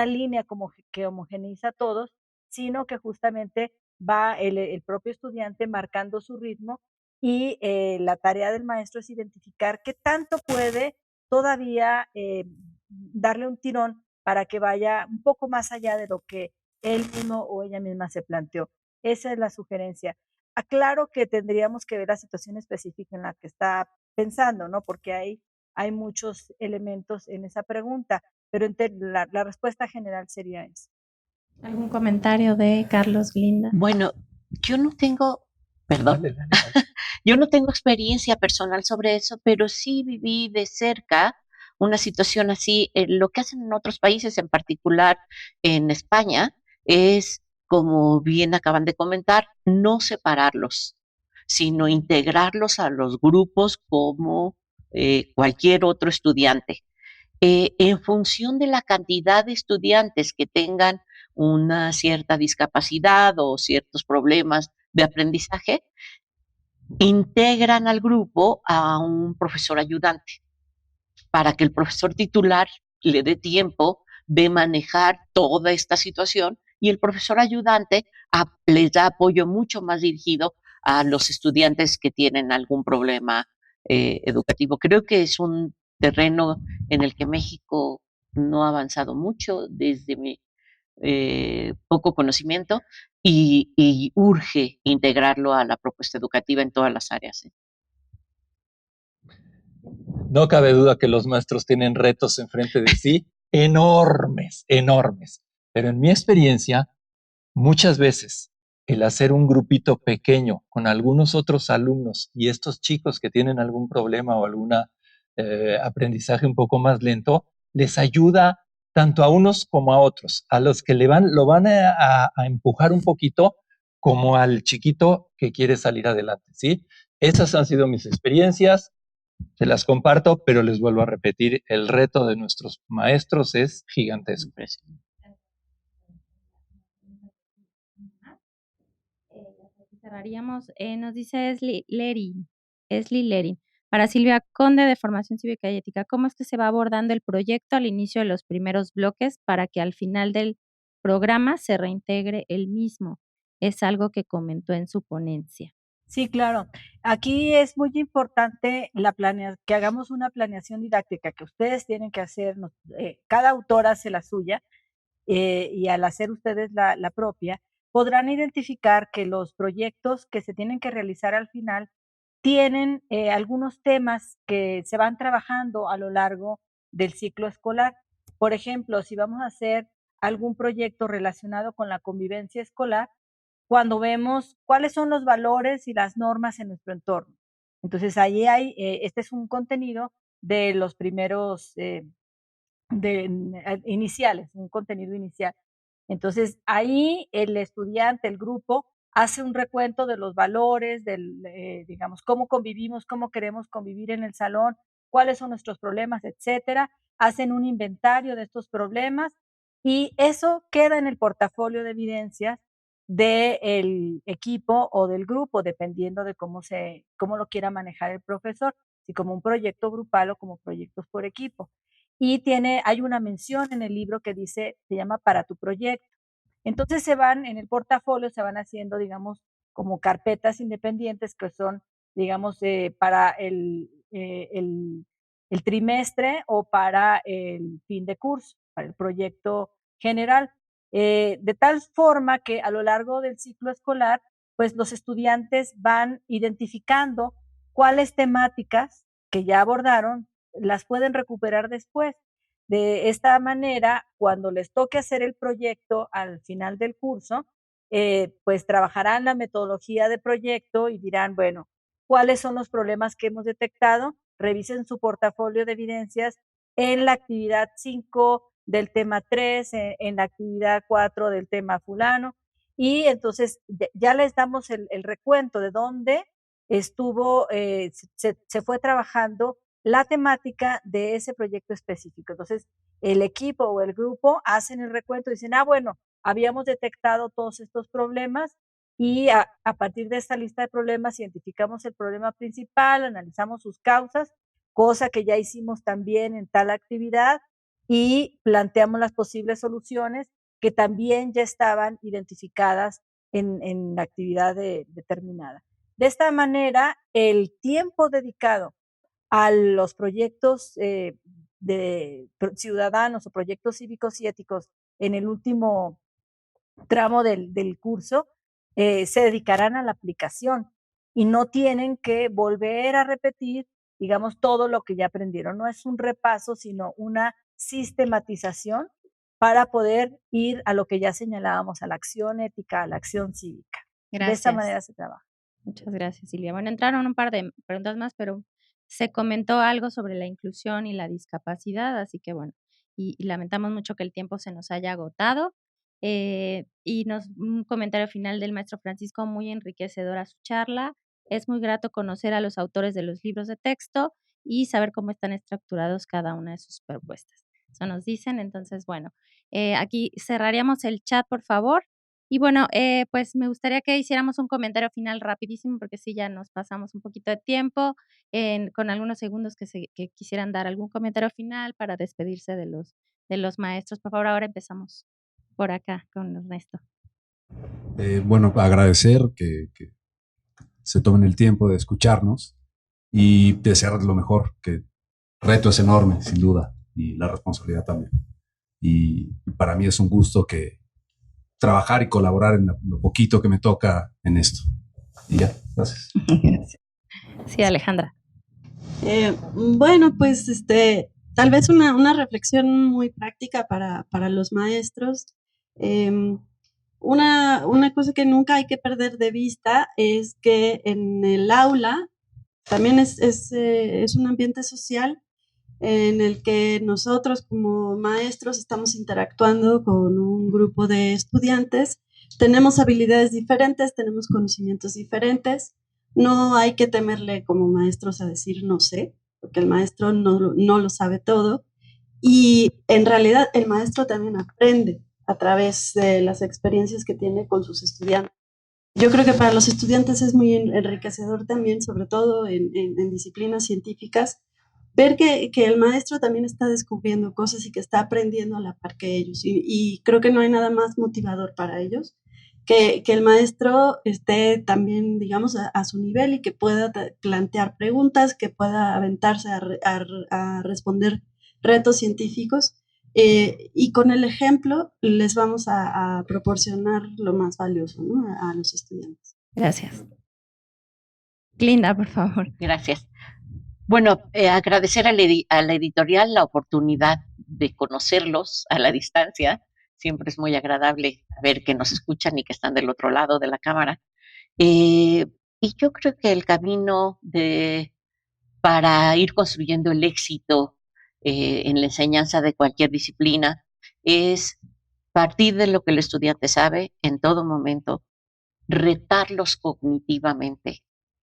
línea como que homogeneiza a todos, sino que justamente va el propio estudiante marcando su ritmo y la tarea del maestro es identificar qué tanto puede todavía darle un tirón para que vaya un poco más allá de lo que él mismo o ella misma se planteó. Esa es la sugerencia. Aclaro que tendríamos que ver la situación específica en la que está pensando, ¿no? Porque hay muchos elementos en esa pregunta, pero la respuesta general sería esa. ¿Algún comentario de Carlos, Glinda? Bueno, yo no tengo, perdón, Dale, dale, dale. yo no tengo experiencia personal sobre eso, pero sí viví de cerca una situación así. Lo que hacen en otros países, en particular en España, es, como bien acaban de comentar, no separarlos, sino integrarlos a los grupos como cualquier otro estudiante. En función de la cantidad de estudiantes que tengan una cierta discapacidad o ciertos problemas de aprendizaje, integran al grupo a un profesor ayudante para que el profesor titular le dé tiempo de manejar toda esta situación y el profesor ayudante les da apoyo mucho más dirigido a los estudiantes que tienen algún problema educativo. Creo que es un terreno en el que México no ha avanzado mucho desde mi poco conocimiento y urge integrarlo a la propuesta educativa en todas las áreas. No cabe duda que los maestros tienen retos enfrente de sí enormes, enormes. Pero en mi experiencia, muchas veces el hacer un grupito pequeño con algunos otros alumnos y estos chicos que tienen algún problema o algún aprendizaje un poco más lento, les ayuda tanto a unos como a otros, a los que lo van a empujar un poquito, como al chiquito que quiere salir adelante, ¿sí? Esas han sido mis experiencias, se las comparto, pero les vuelvo a repetir, el reto de nuestros maestros es gigantesco. Cerraríamos, nos dice Esli Lerin. Para Silvia Conde, de Formación Cívica y Ética, ¿cómo es que se va abordando el proyecto al inicio de los primeros bloques para que al final del programa se reintegre el mismo? Es algo que comentó en su ponencia. Sí, claro. Aquí es muy importante que hagamos una planeación didáctica que ustedes tienen que hacer. Cada autor hace la suya y al hacer ustedes la propia, podrán identificar que los proyectos que se tienen que realizar al final tienen algunos temas que se van trabajando a lo largo del ciclo escolar. Por ejemplo, si vamos a hacer algún proyecto relacionado con la convivencia escolar, cuando vemos cuáles son los valores y las normas en nuestro entorno. Entonces, ahí este es un contenido de los primeros iniciales, un contenido inicial. Entonces, ahí el estudiante, el grupo, hace un recuento de los valores, digamos, cómo convivimos, cómo queremos convivir en el salón, cuáles son nuestros problemas, etcétera. Hacen un inventario de estos problemas y eso queda en el portafolio de evidencias del equipo o del grupo, dependiendo de cómo lo quiera manejar el profesor, si como un proyecto grupal o como proyectos por equipo. Y hay una mención en el libro que se llama para tu proyecto. Entonces en el portafolio se van haciendo, digamos, como carpetas independientes que son, digamos, para el trimestre o para el fin de curso, para el proyecto general. De tal forma que a lo largo del ciclo escolar, pues los estudiantes van identificando cuáles temáticas que ya abordaron las pueden recuperar después. De esta manera, cuando les toque hacer el proyecto al final del curso, pues trabajarán la metodología de proyecto y dirán, bueno, ¿cuáles son los problemas que hemos detectado? Revisen su portafolio de evidencias en la actividad 5 del tema 3, en la actividad 4 del tema fulano, y entonces ya les damos el recuento de dónde se fue trabajando la temática de ese proyecto específico. Entonces, el equipo o el grupo hacen el recuento y dicen, bueno, habíamos detectado todos estos problemas y a partir de esta lista de problemas identificamos el problema principal, analizamos sus causas, cosa que ya hicimos también en tal actividad, y planteamos las posibles soluciones que también ya estaban identificadas en la actividad determinada. De esta manera, el tiempo dedicado a los proyectos de ciudadanos o proyectos cívicos y éticos en el último tramo del curso se dedicarán a la aplicación y no tienen que volver a repetir, digamos, todo lo que ya aprendieron. No es un repaso, sino una sistematización para poder ir a lo que ya señalábamos, a la acción ética, a la acción cívica. Gracias. De esta manera se trabaja. Muchas gracias, Silvia. Bueno, entraron un par de preguntas más, pero se comentó algo sobre la inclusión y la discapacidad, así que bueno, y lamentamos mucho que el tiempo se nos haya agotado. Y un comentario final del maestro Francisco, muy enriquecedora su charla. Es muy grato conocer a los autores de los libros de texto y saber cómo están estructurados cada una de sus propuestas. Eso nos dicen, entonces bueno, aquí cerraríamos el chat, por favor. Y bueno, pues me gustaría que hiciéramos un comentario final rapidísimo, porque sí, ya nos pasamos un poquito de tiempo, con algunos segundos que quisieran dar algún comentario final para despedirse de los maestros. Por favor, ahora empezamos por acá con Ernesto. Bueno, agradecer que se tomen el tiempo de escucharnos y desear lo mejor, que el reto es enorme, sin duda. y la responsabilidad también. Y para mí es un gusto que trabajar y colaborar en lo poquito que me toca en esto. Y ya, gracias. Sí, Alejandra. Bueno, pues tal vez una reflexión muy práctica para los maestros. Una cosa que nunca hay que perder de vista es que en el aula también es un ambiente social en el que nosotros como maestros estamos interactuando con un grupo de estudiantes, tenemos habilidades diferentes, tenemos conocimientos diferentes, no hay que temerle como maestros a decir no sé, porque el maestro no lo sabe todo, y en realidad el maestro también aprende a través de las experiencias que tiene con sus estudiantes. Yo creo que para los estudiantes es muy enriquecedor también, sobre todo en disciplinas científicas, ver que el maestro también está descubriendo cosas y que está aprendiendo a la par que ellos. Y creo que no hay nada más motivador para ellos que el maestro esté también, digamos, a su nivel y que pueda plantear preguntas, que pueda aventarse a responder retos científicos. Y con el ejemplo les vamos a proporcionar lo más valioso, ¿no? A los estudiantes. Gracias. Linda, por favor. Gracias. Bueno, agradecer a la editorial la oportunidad de conocerlos a la distancia. Siempre es muy agradable ver que nos escuchan y que están del otro lado de la cámara. Y yo creo que el camino para ir construyendo el éxito en la enseñanza de cualquier disciplina es partir de lo que el estudiante sabe en todo momento, retarlos cognitivamente.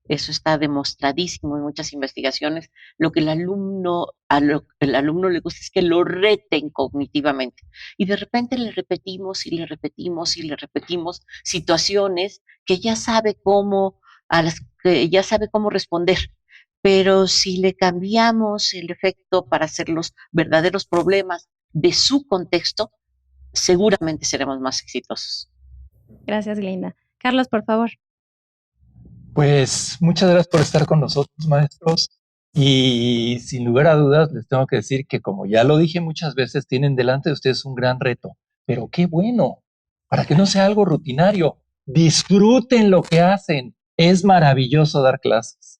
Eso está demostradísimo en muchas investigaciones. Lo que el alumno le gusta es que lo reten cognitivamente. Y de repente le repetimos y le repetimos y le repetimos situaciones que ya sabe a las que ya sabe cómo responder. Pero si le cambiamos el efecto para hacer los verdaderos problemas de su contexto, seguramente seremos más exitosos. Gracias, Linda. Carlos, por favor. Pues muchas gracias por estar con nosotros, maestros. Y sin lugar a dudas, les tengo que decir que, como ya lo dije muchas veces, tienen delante de ustedes un gran reto. Pero qué bueno, para que no sea algo rutinario. Disfruten lo que hacen. Es maravilloso dar clases.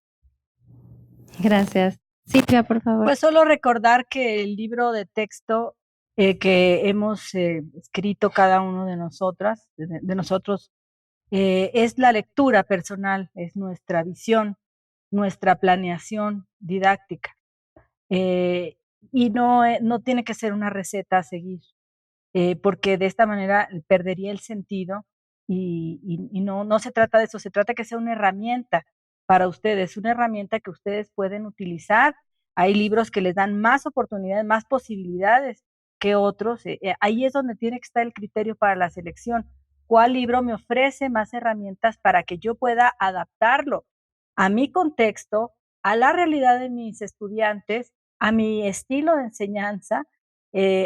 Gracias. Silvia, por favor. Pues solo recordar que el libro de texto que hemos escrito cada uno de nosotros, es la lectura personal, es nuestra visión, nuestra planeación didáctica. Y no tiene que ser una receta a seguir, porque de esta manera perdería el sentido y no se trata de eso, se trata de que sea una herramienta para ustedes, una herramienta que ustedes pueden utilizar. Hay libros que les dan más oportunidades, más posibilidades que otros. Ahí es donde tiene que estar el criterio para la selección. ¿Cuál libro me ofrece más herramientas para que yo pueda adaptarlo a mi contexto, a la realidad de mis estudiantes, a mi estilo de enseñanza,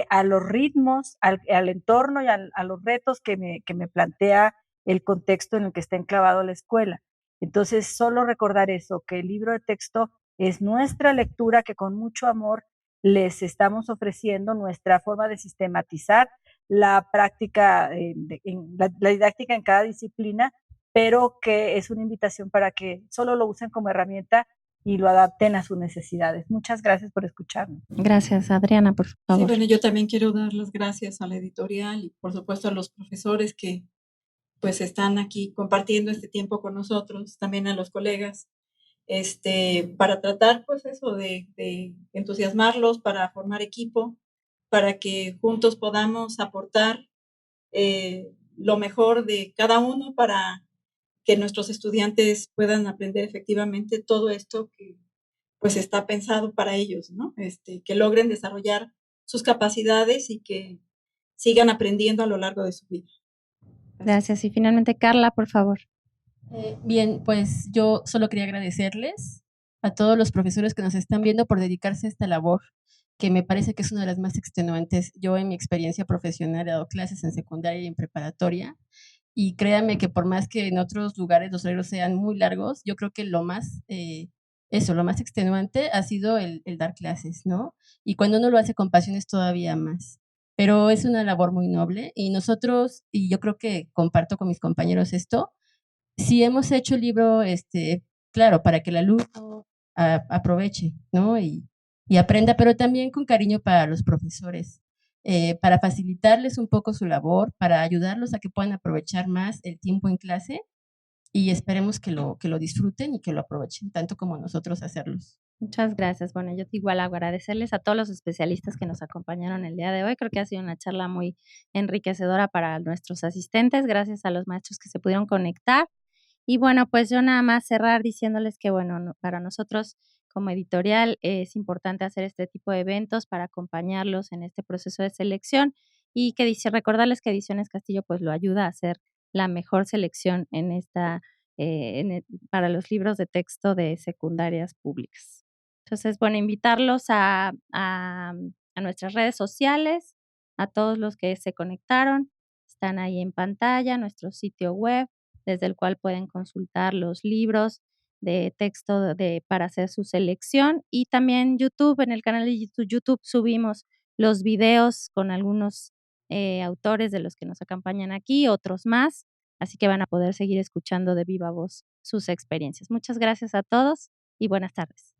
a los ritmos, al entorno y a los retos que me plantea el contexto en el que está enclavado la escuela? Entonces, solo recordar eso, que el libro de texto es nuestra lectura que con mucho amor les estamos ofreciendo, nuestra forma de sistematizar la práctica, la didáctica en cada disciplina, pero que es una invitación para que solo lo usen como herramienta y lo adapten a sus necesidades. Muchas gracias por escucharnos. Gracias, Adriana, por favor. Sí, bueno, yo también quiero dar las gracias a la editorial y por supuesto a los profesores que pues están aquí compartiendo este tiempo con nosotros, también a los colegas, para tratar pues eso de entusiasmarlos, para formar equipo, para que juntos podamos aportar lo mejor de cada uno para que nuestros estudiantes puedan aprender efectivamente todo esto que pues está pensado para ellos, ¿no? Que logren desarrollar sus capacidades y que sigan aprendiendo a lo largo de su vida. Gracias. Y finalmente, Carla, por favor. Bien, pues yo solo quería agradecerles a todos los profesores que nos están viendo por dedicarse a esta labor, que me parece que es una de las más extenuantes. Yo en mi experiencia profesional he dado clases en secundaria y en preparatoria, y créanme que por más que en otros lugares los horarios sean muy largos, yo creo que lo más eso, lo más extenuante ha sido el dar clases, ¿no? Y cuando uno lo hace con pasión es todavía más. Pero es una labor muy noble y nosotros, y yo creo que comparto con mis compañeros esto, si hemos hecho el libro, claro, para que el alumno aproveche, ¿no? Y aprenda, pero también con cariño para los profesores, para facilitarles un poco su labor, para ayudarlos a que puedan aprovechar más el tiempo en clase y esperemos que lo disfruten y que lo aprovechen, tanto como nosotros hacerlos. Muchas gracias. Bueno, yo igual agradecerles a todos los especialistas que nos acompañaron el día de hoy. Creo que ha sido una charla muy enriquecedora para nuestros asistentes. Gracias a los maestros que se pudieron conectar. Y bueno, pues yo nada más cerrar diciéndoles que, bueno, para nosotros como editorial es importante hacer este tipo de eventos para acompañarlos en este proceso de selección y que dice, recordarles que Ediciones Castillo pues lo ayuda a hacer la mejor selección en esta, para los libros de texto de secundarias públicas. Entonces, bueno, invitarlos a nuestras redes sociales, a todos los que se conectaron, están ahí en pantalla, nuestro sitio web, desde el cual pueden consultar los libros de texto para hacer su selección. Y también YouTube, en el canal de YouTube subimos los videos con algunos autores de los que nos acompañan aquí, otros más, así que van a poder seguir escuchando de viva voz sus experiencias. Muchas gracias a todos y buenas tardes.